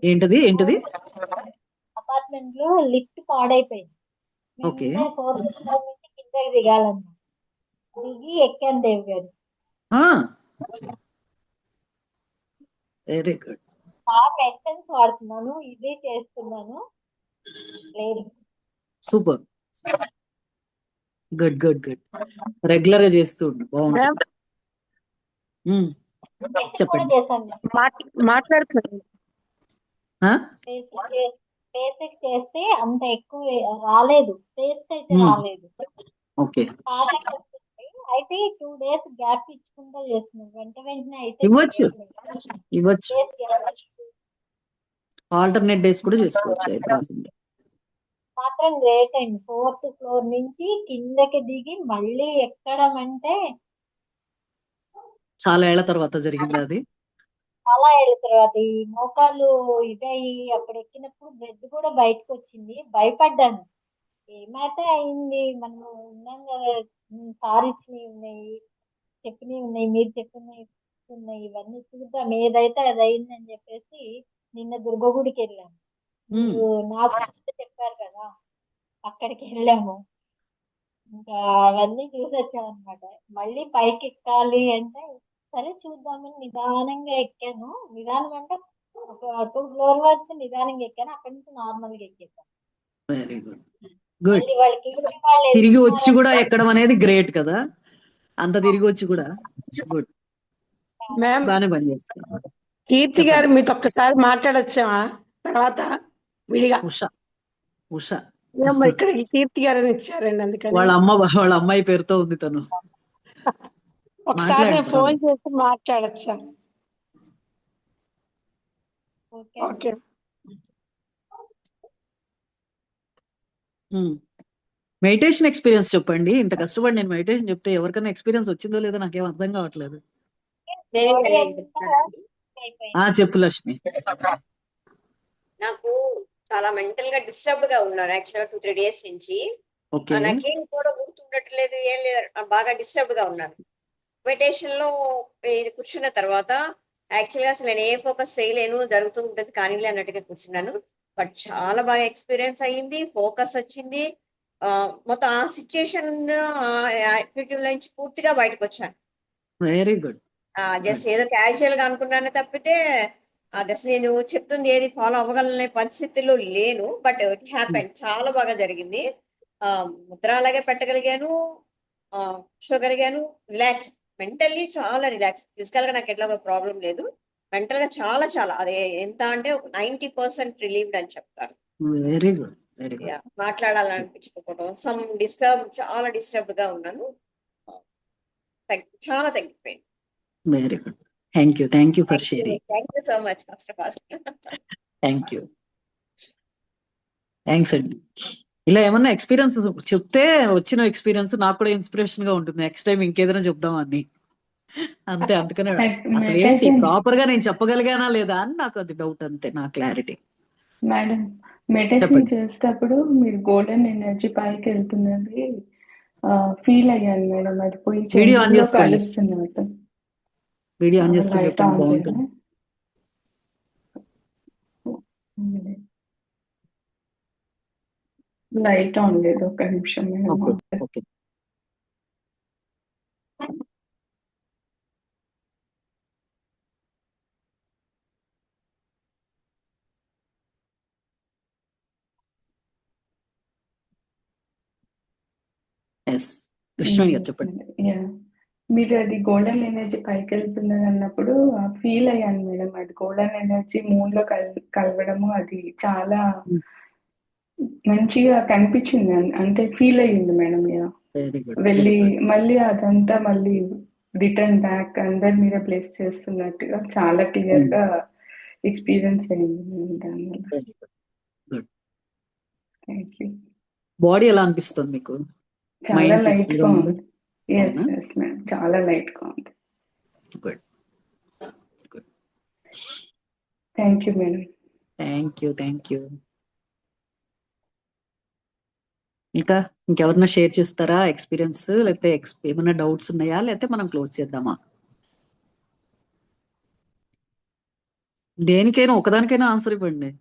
ఏంటది ఏంటది? అపార్ట్మెంట్ లో లిఫ్ట్ పాడైపోయింది. ఓకే. మేము 4th ఫ్లోర్ నుంచి కిందకి దిగాలన్నమాట. దిగి ఎక్కాను దేవ్ గారు. Very good. మెడిసిన్స్ వాడుతున్నాను, ఇది చేస్తున్నాను. లేదు, super. Good good good. Regular గా చేస్తూ ఉండు, బాగుంటుంది. చెప్పండి. మాట్లాడుతున్నాను. బేసిక్ చేస్తే అంత ఎక్కువ రాలేదు, టేస్ట్ అయితే రాలేదు. ఓకే. పాఠం వస్తుంది. అయితే 2 days గ్యాప్ ఇచ్చుకుంటూ చేస్తున్నాం. వెంటనే అయితే ఇవ్వచ్చు. చేయట్లేదు. ఆల్టర్నేట్ డేస్ కూడా చేసుకోవచ్చు. మాత్రం గ్రేట్ అండి. 4th ఫ్లోర్ నుంచి కిందకి దిగి మళ్ళీ ఎక్కడం అంటే చాలా ఏళ్ల తర్వాత జరిగింది అది. చాలా ఏళ్ళ తర్వాత ఈ మోకాళ్ళు ఇదయ్యి అక్కడ ఎక్కినప్పుడు బ్లడ్ కూడా బయటకు వచ్చింది. భయపడ్డాను, ఏమైతే అయింది, మనము ఉన్నాం కదా, సార్ ఇచ్చినవి ఉన్నాయి, చెప్పినవి ఉన్నాయి, మీరు చెప్పినవి ఉన్నాయి, ఇవన్నీ చూద్దాం ఏదైతే అది అయిందని చెప్పేసి నిన్న దుర్గగుడికి వెళ్ళాము. మీరు నాకు చెప్పారు కదా, అక్కడికి వెళ్ళాము. ఇంకా అవన్నీ చూసి వచ్చామన్నమాట. మళ్ళీ పైకి ఎక్కాలి అంటే సరే చూద్దామని నిదానంగా ఎక్కాను. నిదానం అంటే ఒక 2 ఫ్లోర్ వరకు నిదానంగా ఎక్కాను. అక్కడి నుంచి నార్మల్ గా ఎక్కేసాను. Very good. గుడ్. మళ్ళీ వాళ్ళకి వాళ్ళు తిరిగి వచ్చి కూడా వెళ్తున్నారంటే ఎక్కడం అనేది గ్రేట్ కదా. అంత తిరిగి వచ్చి కూడా గుడ్. మ్యామ్ బాగానే పని చేస్తాను. కీర్తి గారు మీతో ఒక్కసారి మాట్లాడొచ్చా తర్వాత విడిగా? ఉషా ఉషా ఏమో ఇక్కడ కీర్తి గారు అని ఇచ్చారండి, అందుకని వాళ్ళ అమ్మాయి పేరుతో ఉంది తను. ఒకసారి నేను ఫోన్ చేసి మాట్లాడొచ్చా? ఓకే. మెడిటేషన్ ఎక్స్పీరియన్స్ చెప్పండి. ఇంత కష్టపడి నేను మెడిటేషన్ చెప్తే ఎవరికైనా ఎక్స్పీరియన్స్ వచ్చిందో లేదో నాకేం అర్థం కావట్లేదు. చెప్పు లక్ష్మి. నాకు చాలా మెంటల్ గా డిస్టర్బ్డ్ గా ఉన్నారు యాక్చువల్గా 2-3 days నుంచి. ఓకే. నాకేం కూడా గుర్తుండట్లేదు, ఏం లేదు, బాగా డిస్టర్బ్డ్ గా ఉన్నాను. మెడిటేషన్ లో ఇది కూర్చున్న తర్వాత యాక్చువల్గా అసలు నేను ఏ ఫోకస్ చేయలేను, జరుగుతూ ఉంటుంది కానీ అన్నట్టుగా కూర్చున్నాను. బట్ చాలా బాగా ఎక్స్పీరియన్స్ అయ్యింది, ఫోకస్ వచ్చింది. మొత్తం ఆ సిచ్యుయేషన్ యాటిట్యూడ్ నుంచి పూర్తిగా బయటకు వచ్చాను. Very good. జస్ట్ ఏదో క్యాజువల్ గా అనుకున్నాను తప్పితే అసలు నేను చెప్తుంది ఏది ఫాలో అవ్వగలనే పరిస్థితుల్లో లేను. బట్ ఇట్ హ్యాపెన్, చాలా బాగా జరిగింది. ముద్ర అలాగే పెట్టగలిగాను, కూర్చోగలిగాను, రిలాక్స్, మెంటల్లీ చాలా రిలాక్స్. ఫిజికల్ గా నాకు ఎట్లా ప్రాబ్లం లేదు, మెంటల్ గా చాలా చాలా అదే ఎంత అంటే 90% రిలీవ్డ్ అని చెప్తాను. Very good. Very good. మాట్లాడాలనిపించుకోవడం, చాలా డిస్టర్బ్డ్ గా ఉన్నాను, చాలా తగ్గిపోయింది. Very good. Thank you for sharing. Thank you so much first of all. Thanks అండి. ఇలా ఏమన్నా ఎక్స్పీరియన్స్ చెప్తే వచ్చిన ఎక్స్పీరియన్స్ నాకు కూడా ఇన్స్పిరేషన్ గా ఉంటుంది. నెక్స్ట్ టైం ఇంకేదైనా చెప్దాం అని అంతే. అందుకనే అసలు ఏంటి ప్రాపర్ గా నేను చెప్పగలిగానా లేదా అని నాకు అది డౌట్, అంతే నా క్లారిటీ. మేడం, మెడిటేషన్ చేసేటప్పుడు మీరు గోల్డెన్ ఎనర్జీ పైకి వెళ్తున్నది ఫీల్ అయ్యాను మేడం. అది పోయి వీడియో ఆన్ చంద్రుల్లో చేసుకోండి. కలుస్తున్నట్టు. వీడియో ఆన్ చేసుకొని లైట్ చెప్పండి, ఆన్ బాగుంటుంది. చేయనా? లైట్ ఆన్ లేదు, ఒక నిమిషం మేడం. ఓకే. ఎస్ కృష్ణవేణి గారు చెప్పండి. యా మీరు అది గోల్డెన్ ఎనర్జీ పైకి వెళ్తున్నది అన్నప్పుడు ఫీల్ అయ్యాను మేడం. అది గోల్డెన్ ఎనర్జీ మూన్ లో కలవడము అది చాలా మంచిగా కనిపించింది. అంటే ఫీల్ అయ్యింది మేడం. యా వెరీ గుడ్ వెళ్ళి మళ్ళీ అదంతా మళ్ళీ రిటర్న్ బ్యాక్ అందరి మీద ప్లేస్ చేస్తున్నట్టుగా చాలా క్లియర్ గా ఎక్స్పీరియన్స్ అయింది మేడం దానివల్ల. Very good good. Thank you. Body ఎలా అనిపిస్తుంది మీకు? చాలా మైండ్ లైట్ పీస్ఫుల్ గా గా ఉందా? ఉంది. ఎస్ అవునా? ఎస్ మేడం, చాలా లైట్ గా ఉంది. Good good. Thank you madam. Thank you thank you. ఇంకా ఇంకెవరన్నా షేర్ చేస్తారా ఎక్స్పీరియన్స్, లేకపోతే ఏమైనా డౌట్స్ ఉన్నాయా, లేకపోతే మనం క్లోజ్ చేద్దామా? దేనికైనా ఒకదానికైనా ఆన్సర్ ఇవ్వండి.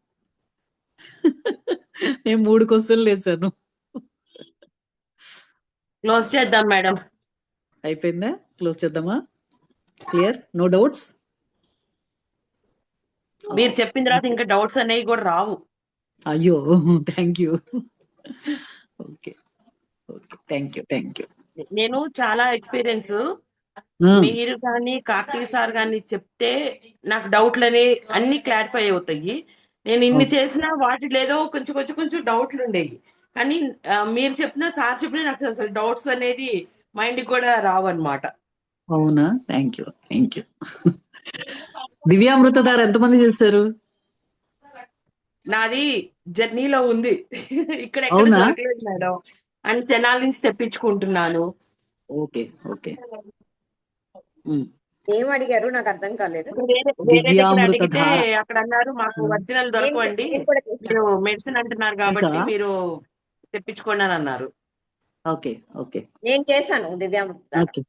నేను 3 క్వశ్చన్లు వేసాను. క్లోజ్ చేద్దాం మేడం. అయిపోయిందా? క్లోజ్ చేద్దామా? Clear, no doubts? మీరు చెప్పిన తర్వాత ఇంకా డౌట్స్ అనేవి కూడా రావు. అయ్యో thank you. Okay okay thank you thank you. నేను చాలా ఎక్స్పీరియన్స్, మీరు కానీ కార్తీక్ సార్ కానీ చెప్తే నాకు డౌట్లని అన్ని క్లారిఫై అవుతాయి. నేను ఇన్ని చేసినా వాటిలో ఏదో కొంచెం కొంచెం కొంచెం డౌట్లు ఉండేవి. కానీ మీరు చెప్పినా సార్ చెప్పినా నాకు అసలు డౌట్స్ అనేది మైండ్కి కూడా రావన్నమాట. అవునా? Thank you thank you. దివ్యామృతధార ఎంతమంది చేశారు? నాది జర్నీలో ఉంది, ఇక్కడ ఎక్కడ అవునా? దొరకలేదు మేడం, అండ్ తెనాల నుంచి తెప్పించుకుంటున్నాను. Okay okay. ఏం అడిగారు నాకు అర్థం కాలేదు. వేరే దగ్గర అడిగితే అక్కడ అన్నారు మాకు ఒరిజినల్ దొరకవండి, నేను కూడా చేశాను. మీరు మెడిసిన్ అంటున్నారు కాబట్టి మీరు తెప్పించుకోండి అని అన్నారు. ఓకే ఓకే నేను చేశాను దివ్యామృత. ఓకే.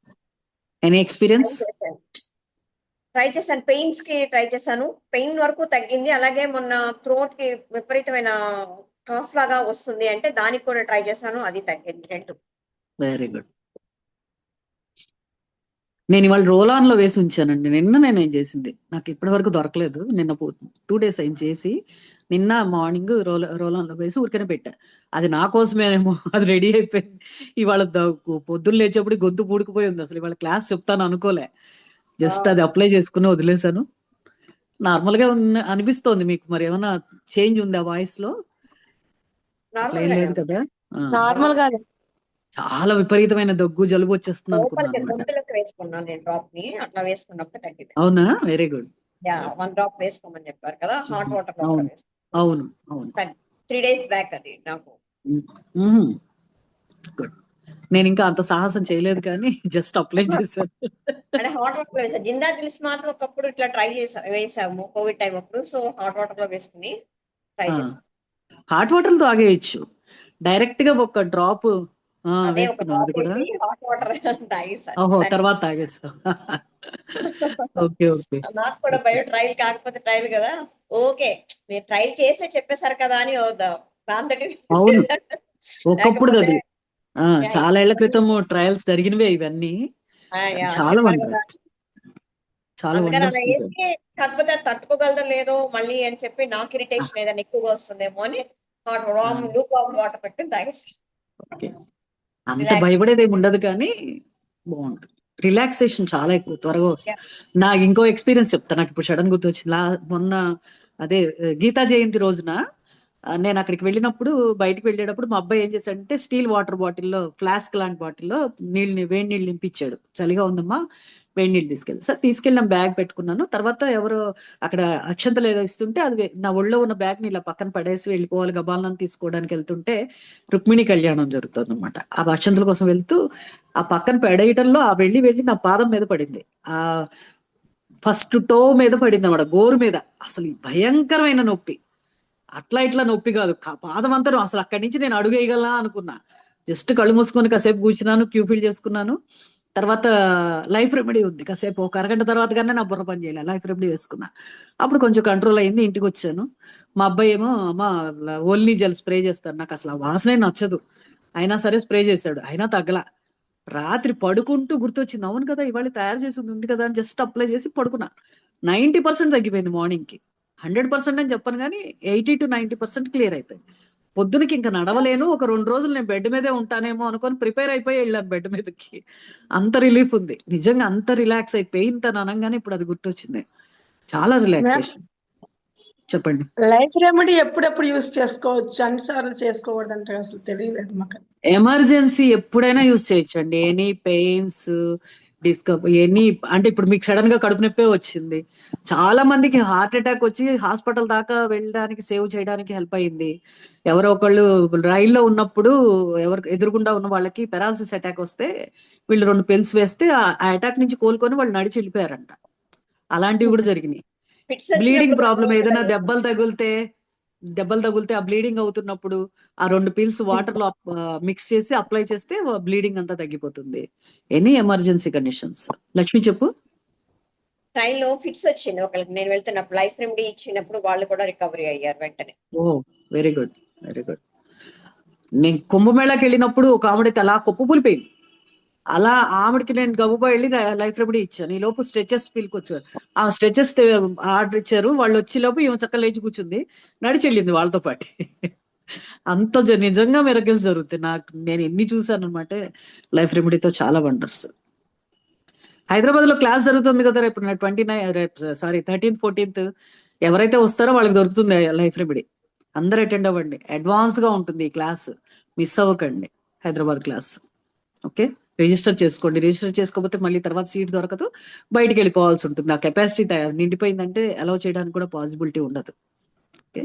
Any experience? ట్రై చేశాను, పెయిన్స్ కి ట్రై చేశాను, పెయిన్ వరకు తగ్గింది. అలాగే మొన్న థ్రోట్ కి విపరీతమైన కాఫ్ లాగా వస్తుంది అంటే దానికి కూడా ట్రై చేశాను, అది తగ్గింది. 2. Very good. నేను ఇవాళ రోలాన్ లో వేసి ఉంచానండి. నిన్న నేనేం చేసింది, నాకు ఇప్పటి వరకు దొరకలేదు. నిన్న 2 days అయింది చేసి. నిన్న మార్నింగ్ రోలాన్ లో వేసి ఊరికనే పెట్టా. అది నా కోసమేనేమో అది రెడీ అయిపోయింది. ఇవాళ పొద్దున్న లేచేప్పుడు గొంతు పూడుకుపోయి ఉంది. అసలు ఇవాళ క్లాస్ చెప్తాను అనుకోలే, జస్ట్ అది అప్లై చేసుకుని వదిలేశాను. నార్మల్ గా అనిపిస్తోంది మీకు మరి ఏమైనా చేంజ్ ఉంది ఆ వాయిస్ లో? అట్లా ఏం లేదు కదా? నార్మల్ గా చాలా విపరీతమైన దగ్గు జలుబు వచ్చేస్తుంది అనుకున్నాను లోపలికి అన్నమాట. గొంతులోకి వేసుకున్నాను నేను డ్రాప్ ని, అట్లా వేసుకున్నప్పుడు తగ్గింది. అవునా? Very good. 1 డ్రాప్ వేసుకోమని చెప్పారు కదా, హాట్ వాటర్ లో అవును అవును అవును. 3 days బ్యాక్ అది నాకు. గుడ్. నేను ఇంకా అంత సాహసం చేయలేదు కానీ జస్ట్ అప్లై చేశాను. అంటే హాట్ వాటర్ లో వేసాను. జిందా జిల్స్ మాత్రం ఒకప్పుడు ఇట్లా ట్రై వేసాము కోవిడ్ టైం అప్పుడు. సో హాట్ వాటర్ లో వేసుకుని ట్రై చేసాం. హాట్ వాటర్ తో తాగేయచ్చు, డైరెక్ట్ గా ఒక డ్రాప్ అదే ఒక వేసుకున్నాం అది డ్రాప్ కూడా. వేసి హాట్ వాటర్ తాగేసాను. ఓహో, తర్వాత తాగేసా. Okay okay. నాకు కూడా భయం, ట్రైల్ కాకపోతే ట్రైల్ కదా. ఓకే మీరు ట్రై చేసే చెప్పేశారు కదా అని దాంతో అవును, ఒకప్పుడు అది చాలా ఏళ్ల క్రితం ట్రయల్స్ జరిగినవే ఇవన్నీ. చాలా చాలా అందుకని అలా వండర్స్. వేసి, కాకపోతే అది తట్టుకోగలదో లేదో మళ్ళీ అని చెప్పి నాకు ఇరిటేషన్ ఏదైనా ఎక్కువగా వస్తుందేమో అని హాట్ లూక్ వామ్ వాటర్ పెట్టి తాగేసి. ఓకే, అంత భయపడేది ఏమి ఉండదు కానీ బాగుంటుంది. రిలాక్సేషన్ చాలా ఎక్కువ త్వరగా వస్తుంది. నాకు ఇంకో ఎక్స్పీరియన్స్ చెప్తాను, నాకు ఇప్పుడు సడన్ గుర్తొచ్చింది. మొన్న అదే గీతా జయంతి రోజున నేను అక్కడికి వెళ్ళినప్పుడు, బయటికి వెళ్ళేటప్పుడు మా అబ్బాయి ఏం చేశాడంటే స్టీల్ వాటర్ బాటిల్లో, ఫ్లాస్క్ లాంటి బాటిల్లో వేడి నీళ్ళు నింపించాడు. చలిగా ఉందమ్మా వేడి నీళ్ళు తీసుకెళ్ళి, సార్ తీసుకెళ్ళిన బ్యాగ్ పెట్టుకున్నాను. తర్వాత ఎవరో అక్కడ అక్షంతలు ఏదో ఇస్తుంటే అది నా ఒళ్ళో ఉన్న బ్యాగ్ ని ఇలా పక్కన పడేసి వెళ్ళిపోవాలి, గబాలను తీసుకోవడానికి వెళ్తుంటే రుక్మిణి కళ్యాణం జరుగుతుంది అనమాట. ఆ అక్షంతల కోసం వెళ్తూ ఆ పక్కన పడేయటంలో ఆ వెళ్ళి నా పాదం మీద పడింది. ఆ ఫస్ట్ టో మీద పడింది అన్నమాట, గోరు మీద. అసలు భయంకరమైన నొప్పి, అట్లా ఇట్లా నొప్పి కాదు, పాదం అంతా. అసలు అక్కడి నుంచి నేను అడుగు వేయగలనా అనుకున్నా. జస్ట్ కళ్ళు మూసుకొని కాసేపు కూర్చున్నాను, క్యూ ఫిల్ చేసుకున్నాను. తర్వాత లైఫ్ రెమెడీ ఉంది, కాసేపు ఒక అరగంట తర్వాత కానీ నా బుర్ర పని చేయలే, లైఫ్ రెమెడీ వేసుకున్నా. అప్పుడు కొంచెం కంట్రోల్ అయింది, ఇంటికి వచ్చాను. మా అబ్బాయి ఏమో అమ్మ ఓన్లీ జెల్ స్ప్రే చేస్తాను, నాకు అసలు ఆ వాసనే నచ్చదు, అయినా సరే స్ప్రే చేశాడు, అయినా తగ్గల. రాత్రి పడుకుంటూ గుర్తొచ్చింది, అవును కదా ఇవాళ తయారు చేసి ఉంది కదా అని జస్ట్ అప్లై చేసి పడుకున్నా. 90% తగ్గిపోయింది. మార్నింగ్ కి 100% అని చెప్పను కానీ 80 to 90% క్లియర్ అయిపోయింది. పొద్దునకి ఇంకా నడవలేను, ఒక 2 రోజులు నేను బెడ్ మీదే ఉంటానేమో అనుకొని ప్రిపేర్ అయిపోయి వెళ్ళాను బెడ్ మీదకి. అంత రిలీఫ్ ఉంది నిజంగా, అంత రిలాక్స్ అయి పెయిన్ తను అనగానే ఇప్పుడు అది గుర్తొచ్చింది. చాలా మ్యామ్ రిలాక్సేషన్. చెప్పండి. లైఫ్ రెమెడీ ఎప్పుడెప్పుడు యూస్ చేసుకోవచ్చు, అన్నిసార్లు చేసుకోకూడదు అంటే అసలు తెలియలేదు మాకు. ఎమర్జెన్సీ ఎప్పుడైనా యూజ్ చేయొచ్చండి. ఎనీ పెయిన్స్, ఎనీ, అంటే ఇప్పుడు మీకు సడన్ గా కడుపు నొప్పే వచ్చింది, చాలా మందికి హార్ట్ అటాక్ వచ్చి హాస్పిటల్ దాకా వెళ్ళడానికి, సేవ్ చేయడానికి హెల్ప్ అయింది. ఎవరో ఒకళ్ళు రైల్లో ఉన్నప్పుడు ఎవరు ఎదురుగుండా ఉన్న వాళ్ళకి పెరాలసిస్ అటాక్ వస్తే వీళ్ళు 2 పిల్స్ వేస్తే ఆ అటాక్ నుంచి కోలుకొని వాళ్ళు నడిచి వెళ్ళిపోయారంట. అలాంటివి కూడా జరిగినాయి. ఫిట్స్ బ్లీడింగ్ వచ్చినప్పుడు ప్రాబ్లం, మనం ఏదైనా ఇక్కడ దెబ్బలు తగిలితే ఆ బ్లీడింగ్ అవుతున్నప్పుడు ఆ 2 పిల్స్ వాటర్ లో మిక్స్ చేసి అప్లై చేస్తే బ్లీడింగ్ అంతా తగ్గిపోతుంది. Any emergency conditions. లక్ష్మి చెప్పు. ట్రైన్ లో ఫిట్స్ వచ్చింది ఒకరికి, నేను వెళ్తున్నప్పుడు లైఫ్ రెమెడీ ఇచ్చినప్పుడు వాళ్ళు కూడా రికవరీ అయ్యారు వెంటనే. ఓ వెరీ గుడ్, వెరీ గుడ్. నేను కుంభమేళాకి వెళ్ళినప్పుడు ఒక ఆవిడ అలా కుప్పకూలిపోయింది. అలా ఆవిడకి నేను గబుబా వెళ్ళి లైఫ్ రెమెడీ ఇచ్చాను. ఈ లోపు స్ట్రెచెస్ పిలుకొచ్చారు. ఆ స్ట్రెచెస్ ఆర్డర్ ఇచ్చారు. వాళ్ళు వచ్చే లోపు ఈమె చక్క లేచి కూర్చుంది, నడిచి వెళ్ళింది వాళ్ళతో పాటు. అంత నిజంగా మిరకల్స్ జరుగుతాయి. నేను ఎన్ని చూసాను అనమాట లైఫ్ రెమెడీతో, చాలా వండర్స్. హైదరాబాద్ లో క్లాస్ జరుగుతుంది కదా రేపు 13th 14th, ఎవరైతే వస్తారో వాళ్ళకి దొరుకుతుంది లైఫ్ రెమెడీ. అందరు అటెండ్ అవ్వండి, అడ్వాన్స్ గా ఉంటుంది ఈ క్లాస్, మిస్ అవ్వకండి హైదరాబాద్ క్లాస్. ఓకే, రిజిస్టర్ చేసుకోండి. రిజిస్టర్ చేసుకోకపోతే మళ్ళీ తర్వాత సీట్ దొరకదు, బయటికి వెళ్ళిపోవాల్సి ఉంటుంది. ఆ కెపాసిటీ నిండిపోయిందంటే అలౌ చేయడానికి కూడా పాసిబిలిటీ ఉండదు. ఓకే,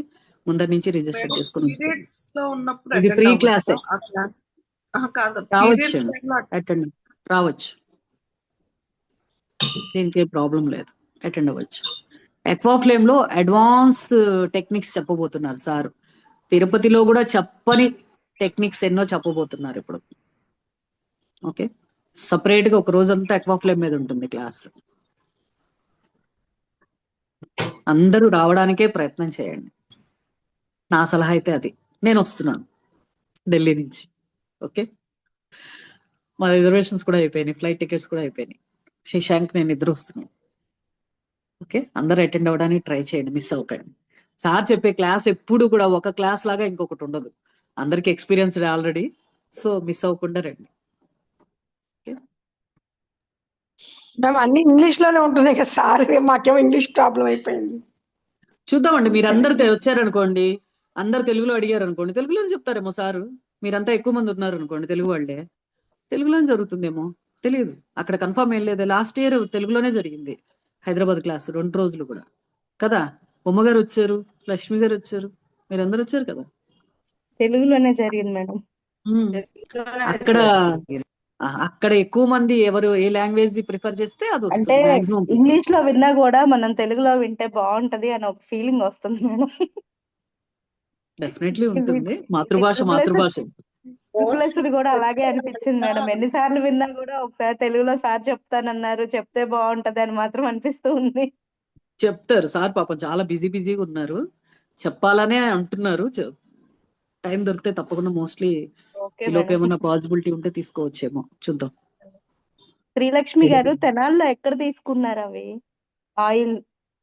ముందర నుంచి రిజిస్టర్ చేసుకుని పీరియడ్స్ లో ఉన్నప్పుడు ఇది అటెండ్ ఫ్రీ అవ్వచ్చా క్లాసే. ఆ క్లాస్? కాదు, రావచ్చు పీరియడ్స్ టైంలో అటెండ్ రావచ్చు, దీనికి ప్రాబ్లం లేదు, అటెండ్ అవ్వచ్చు. ఎక్వాఫ్లేమ్ లో అడ్వాన్స్ టెక్నిక్స్ చెప్పబోతున్నారు సార్. తిరుపతిలో కూడా చెప్పని టెక్నిక్స్ ఎన్నో చెప్పబోతున్నారు ఇప్పుడు. ఓకే, సపరేట్ గా ఒక రోజంతా ఎక్వాఫ్లేమ్ మీద ఉంటుంది క్లాస్. అందరూ రావడానికే ప్రయత్నం చేయండి, నా సలహా అయితే అది. నేను వస్తున్నాను ఢిల్లీ నుంచి. ఓకే, మా రిజర్వేషన్స్ కూడా అయిపోయినాయి, ఫ్లైట్ టికెట్స్ కూడా అయిపోయినాయి. శశాంక్ నేను ఇద్దరు వస్తున్నాను. ఓకే, అందరూ అటెండ్ అవ్వడానికి ట్రై చేయండి, మిస్ అవ్వకండి. సార్ చెప్పే క్లాస్ ఎప్పుడు కూడా ఒక క్లాస్ లాగా ఇంకొకటి ఉండదు, అందరికి ఎక్స్పీరియన్స్డ్ ఆల్రెడీ. సో మిస్ అవ్వకుండా రండి. మేము అన్ని ఇంగ్లీష్ లోనే ఉంటున్నాయి కదా సార్, మాకేమో ఇంగ్లీష్ ప్రాబ్లం అయిపోయింది. చూద్దామండి, మీరు అందరు వచ్చారనుకోండి, అందరు తెలుగులో అడిగారు అనుకోండి, తెలుగులోనే చెప్తారేమో సారు. మీరంతా ఎక్కువ మంది ఉన్నారు అనుకోండి తెలుగు వాళ్ళే, తెలుగులోనే జరుగుతుందేమో తెలియదు. అక్కడ కన్ఫర్మ్ ఏం లేదు. లాస్ట్ ఇయర్ తెలుగులోనే జరిగింది హైదరాబాద్ క్లాస్, 2 రోజులు కూడా కదా. బొమ్మ గారు వచ్చారు, లక్ష్మి గారు వచ్చారు, మీరందరూ వచ్చారు కదా. తెలుగులోనే జరిగింది మేడం. అక్కడ అక్కడ ఎక్కువ మంది ఎవరు ఏ లాంగ్వేజ్ ప్రిఫర్ చేస్తే అది అంటే వస్తుంది మాక్సిమం. ఇంగ్లీష్ లో విన్నా కూడా మనం తెలుగులో వింటే బాగుంటది అని ఒక ఫీలింగ్ వస్తుంది మేడం. డెఫినెట్లీ ఉంటుంది, మాతృభాష ట్రిపుల్ కూడా అలాగే అనిపించింది మేడం. ఎన్నిసార్లు విన్నా కూడా ఒకసారి తెలుగులో సార్ చెప్తానన్నారు, చెప్తే బాగుంటది అని మాత్రం అనిపిస్తూ ఉంది. చెప్తారు సార్, పాపం చాలా బిజీగా ఉన్నారు, చెప్పాలనే అంటున్నారు. టైం దొరికితే తప్పకుండా మోస్ట్లీ ఈలోపు ఏమన్నా పాసిబిలిటీ ఉంటే తీసుకోవచ్చేమో, చూద్దాం. శ్రీలక్ష్మి గారు, తెనాల్లో ఎక్కడ తీసుకున్నారు అవి ఆయిల్,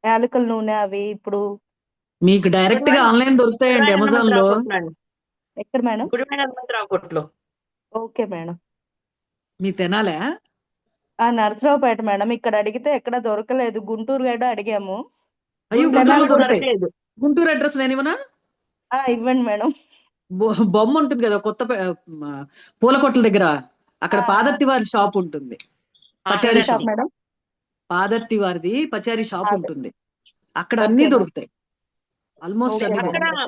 యాలకుల నూనె అవి? ఇప్పుడు మీకు డైరెక్ట్ గా ఆన్లైన్ దొరుకుతాయండి అమెజాన్ లో. ఎక్కడ మేడం? కొట్లో. Okay madam. మీ తెనాలే? నరసరావుపేట మేడం. ఇక్కడ అడిగితే ఎక్కడ దొరకలేదు, గుంటూరు కూడా అడిగాము. అయ్యో, గుంటూరులో దొరకలేదు. గుంటూరు అడ్రస్ నేను ఇవ్వనా? ఇవ్వండి మేడం. బొమ్మ ఉంటుంది కదా కొత్త పూల కొట్ల దగ్గర, అక్కడ పాదర్తి వారి షాప్ ఉంటుంది, పచారీ షాప్. పాదర్తి వారిది పచారీ షాప్ ఉంటుంది, అక్కడ అన్ని దొరుకుతాయి, ఆల్మోస్ట్ అన్ని దొరుకుతాయి.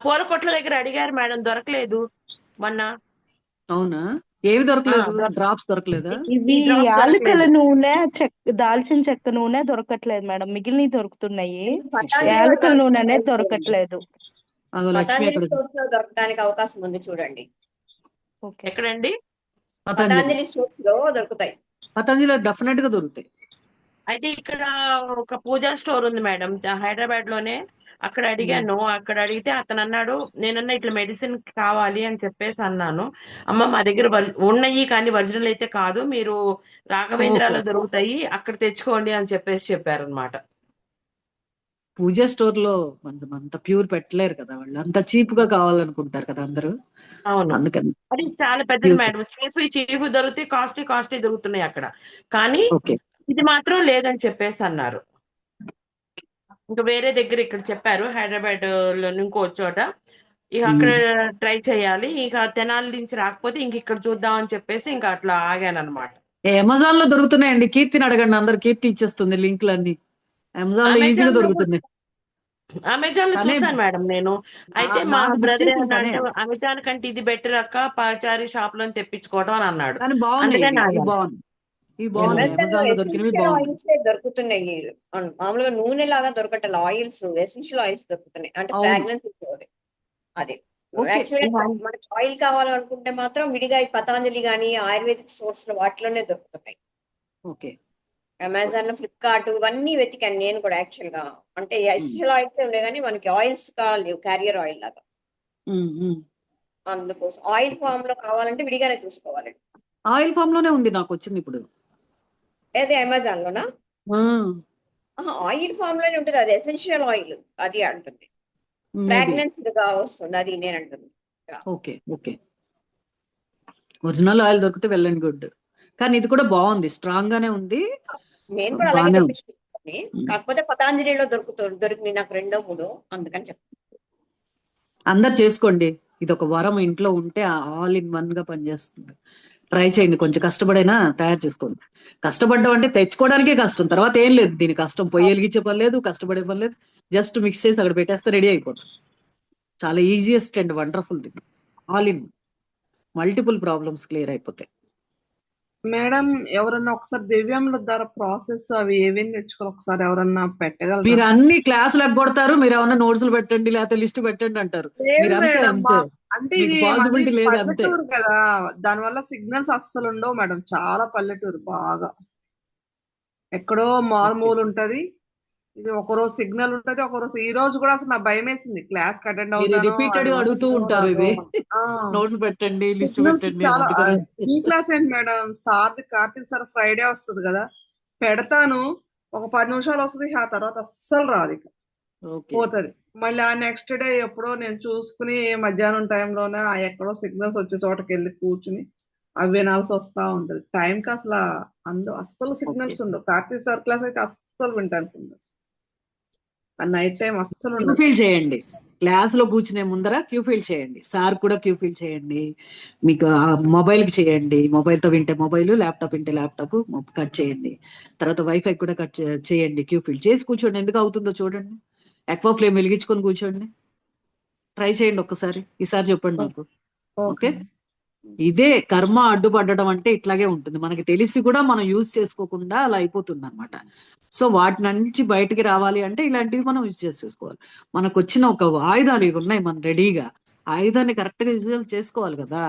పూల కొట్ల దగ్గర అడిగారు మేడం, దొరకలేదు మొన్న. అవునా, ఏవి దొరకలేదు? డ్రాప్స్ దొరకలేదా? ఇవి యాలకుల నూనె, దాల్చిన చెక్క నూనె దొరకట్లేదు మేడం, మిగిలినవి దొరుకుతున్నాయి. యాలకుల నూనె అనేది దొరకట్లేదు. దొరకడానికి అవకాశం ఉంది, చూడండి. ఎక్కడండి? పతంజలి స్టోర్స్ లో దొరుకుతాయి. పతంజలి డెఫినెట్ గా దొరుకుతాయి. అయితే ఇక్కడ ఒక పూజా స్టోర్ ఉంది మేడం హైదరాబాద్ లోనే, అక్కడ అడిగాను. అక్కడ అడిగితే అతను అన్నాడు, నేనన్నా ఇట్లా మెడిసిన్ కావాలి అని చెప్పేసి అన్నాను. అమ్మ మా దగ్గర ఉన్నాయి కానీ ఒరిజినల్ అయితే కాదు, మీరు రాఘవేంద్రాలో దొరుకుతాయి, అక్కడ తెచ్చుకోండి అని చెప్పేసి చెప్పారు అనమాట. పూజ స్టోర్ లో అంత ప్యూర్ పెట్టలేరు కదా, వాళ్ళు అంత చీప్ గా కావాలనుకుంటారు కదా అందరూ, అవును, అందుకని అది చాలా పెద్దది మేడం. చీఫ్ దొరుకుతాయి, కాస్ట్లీ దొరుకుతున్నాయి అక్కడ. కానీ ఓకే. ఇది మాత్రం లేదని చెప్పేసి అన్నారు. ఇంకా వేరే దగ్గర ఇక్కడ చెప్పారు, హైదరాబాద్ లో ఇంకో చోట. ఇక అక్కడ ట్రై చేయాలి. ఇక తెనాలి నుంచి రాకపోతే ఇంక ఇక్కడ చూద్దాం అని చెప్పేసి ఇంకా అట్లా ఆగాను అనమాట. అమెజాన్ లో దొరుకుతున్నాయండి, కీర్తిని అడగండి, అందరు కీర్తి ఇచ్చేస్తుంది లింక్లన్నీ. అమెజాన్ లో ఈజీగా దొరుకుతున్నాయి. అమెజాన్ లో చూసాను మేడం నేను. అయితే మా నాకు బ్రదర్ నచ్చేసిన పనే. ఏమన్నాడు, అమెజాన్ కంటే ఇది బెటర్ అక్క, పాచారి షాప్ లో తెప్పించుకోవడం అని అన్నాడు. కానీ బాగున్నాయి, అందుకని ఇవి ఆగాను. బాగుంది, ఇవి బాగున్నాయి, అమెజాన్ లో అమెజాన్ లో దొరికినవి ఎసెన్షియల్ బాగున్నాయి. ఆయిల్స్ దొరుకుతున్నాయి. మామూలుగా నూనె లాగా దొరకట్లేదు, ఆయిల్స్, ఎసెన్షియల్ ఆయిల్స్ దొరుకుతున్నాయి, అంటే అవును. ఫ్రాగ్రెన్స్ ఇచ్చేది. అది ఓకే. యాక్చువల్గా మనకి ఆయిల్ కావాలనుకుంటే మాత్రం విడిగా ఈ పతాంజలి కానీ ఆయుర్వేదిక్ స్టోర్స్ లో వాటిలోనే దొరుకుతున్నాయి. ఓకే. అమెజాన్ లో, ఫ్లిప్కార్ట్ ఇవన్నీ వెతికాను నేను కూడా యాక్చువల్ గా. అంటే ఎసెన్షియల్ ఆయిల్స్ ఉండే కానీ మనకి ఆయిల్స్ కావాలి, క్యారియర్ ఆయిల్ లాగా. అందుకోసం ఆయిల్ ఫామ్ లో కావాలంటే విడిగానే చూసుకోవాలి. ఆయిల్ ఫామ్ లోనే ఉంది నాకు వచ్చింది ఇప్పుడు. అదే అమెజాన్ లోనా? ఆయిల్ ఫామ్ లోనే ఉంటుంది, అది ఎసెన్షియల్ ఆయిల్ అది అంటుంది. ఫ్రాగ్రెన్స్ గా వస్తుంది, అది నేను అంటుంది. ఓకే. ఓకే. ఒరిజినల్ ఆయిల్ దొరికితే వెల్ అండ్ గుడ్, కానీ ఇది కూడా బాగుంది, స్ట్రాంగ్ గానే ఉంది. నేను కూడా అలాగే బానే ఉంది. తెప్పించుకున్నాను, కాకపోతే పతాంజలిలో దొరికింది నాకు 2-3, అందుకని చెప్తాను. అందరు చేసుకోండి, ఇది ఒక వరం, ఇంట్లో ఉంటే ఆల్ ఇన్ వన్ గా పనిచేస్తుంది. ట్రై చేయండి, కొంచెం కష్టపడైనా తయారు చేసుకోండి. కష్టపడ్డం అంటే తెచ్చుకోవడానికే కష్టం, తర్వాత ఏం లేదు దీని కష్టం. పొయ్యి వెలిగించే పని లేదు, కష్టపడే పని లేదు, జస్ట్ మిక్స్ చేసి అక్కడ పెట్టేస్తే రెడీ అయిపోతుంది. చాలా easiest and wonderful, all in multiple problems clear అయిపోతాయి. మేడం, ఎవరన్నా ఒకసారి దివ్యంలో ద్వారా ప్రాసెస్ అవి ఏమేమి తెచ్చుకోవాలి ఒకసారి ఎవరన్నా మీరు పెట్టగలరా? అన్ని క్లాసులు ఎగ్గొడతారు, మీరు ఏమన్నా నోట్స్లు పెట్టండి లేకపోతే లిస్ట్ పెట్టండి అంటారు. లేదు మీరు అంతే మేడం, అంతే, అంటే మీకు ఇది మాది పాసిబిలిటీ లేదు, అంతే. పల్లెటూరు కదా, దానివల్ల సిగ్నల్స్ అస్సలు ఉండవు మేడం. చాలా పల్లెటూరు, బాగా ఎక్కడో మారుమూలు ఉంటది. ఇది ఒకరోజు సిగ్నల్ ఉంటది, ఒకరోజు. ఈ రోజు కూడా అసలు నాకు భయం వేసింది, క్లాస్ అటెండ్ మీరు అవుతాను రిపీటెడ్ అది గా అడుగుతూ వస్తుందో ఉంటారు రాదో. ఇవి, నోట్స్ పెట్టండి, లిస్ట్ సిగ్నల్స్ పెట్టండి చాలా. అందుకని. మీ క్లాస్ ఏంటి madam? Sir Karthik sir Friday వస్తుంది కదా, పెడతాను, ఒక 10 నిమిషాలు వస్తుంది, ఆ తర్వాత అస్సలు రాదు, ఇక పోతుంది. మళ్ళీ ఆ నెక్స్ట్ డే ఎప్పుడో నేను చూసుకుని మధ్యాహ్నం టైంలోనే ఎక్కడో సిగ్నల్స్ వచ్చే చోటకి వెళ్ళి కూర్చుని అవి వినాల్సి వస్తా ఉంటది. టైంకి అసలు అస్సలు సిగ్నల్స్ ఉండవు. కార్తీక్ సార్ క్లాస్ అయితే అస్సలు వింటాను, నైట్ టైం అస్సలు క్యూ ఉండదు. ఫీల్ చేయండి, క్లాస్ లో కూర్చునే ముందర క్యూ ఫీల్ చేయండి, సార్ కూడా క్యూ ఫీల్ చేయండి. మీకు మొబైల్ కి చేయండి, మొబైల్ తో వింటే మొబైల్, ల్యాప్టాప్ వింటే ల్యాప్టాప్ కట్ చేయండి. తర్వాత వైఫై కూడా కట్ చేయండి, క్యూ ఫీల్ చేసి కూర్చోండి. ఎందుకు అవుతుందో చూడండి, ఎక్కువ ఫ్లేమ్ వెలిగించుకొని కూర్చోండి, ట్రై చేయండి ఒక్కసారి. ఈసారి చెప్పండి నాకు. ఓకే. ఇదే కర్మ అడ్డుపడడం అంటే ఇట్లాగే ఉంటుంది, మనకి తెలిసి కూడా మనం యూజ్ చేసుకోకుండా అలా అయిపోతుంది అనమాట. సో వాటి నుంచి బయటికి రావాలి అంటే ఇలాంటివి మనం యూజ్ చేసుకోవాలి. మనకు వచ్చిన ఒక ఆయుధాలు ఇవి ఉన్నాయి మన రెడీగా, ఆయుధాన్ని కరెక్ట్ గా యూజ్ చేసుకోవాలి కదా.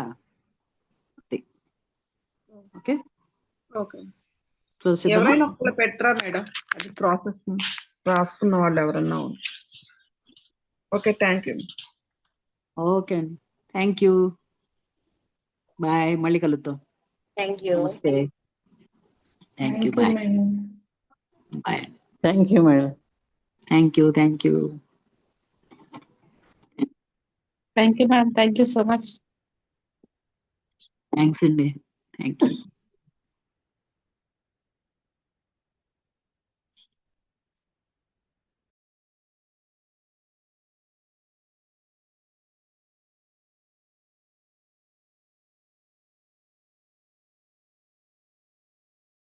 ఓకే. ఓకే. ఎవరైనా ఒకళ్ళు పెట్టరా మేడం, అది ప్రాసెస్ రాసుకున్న వాళ్ళు ఎవరన్నా? Okay, thank you. ఓకే అండి, థ్యాంక్ యూ, బాయ్, మళ్ళీ కలుద్దాం. Thank you. నమస్తే. Thank you, thank you bye. Madam. Bye. Thank you madam. Thank you. Thank you. Thank you ma'am, thank you so much. Thanks అండి, thank you.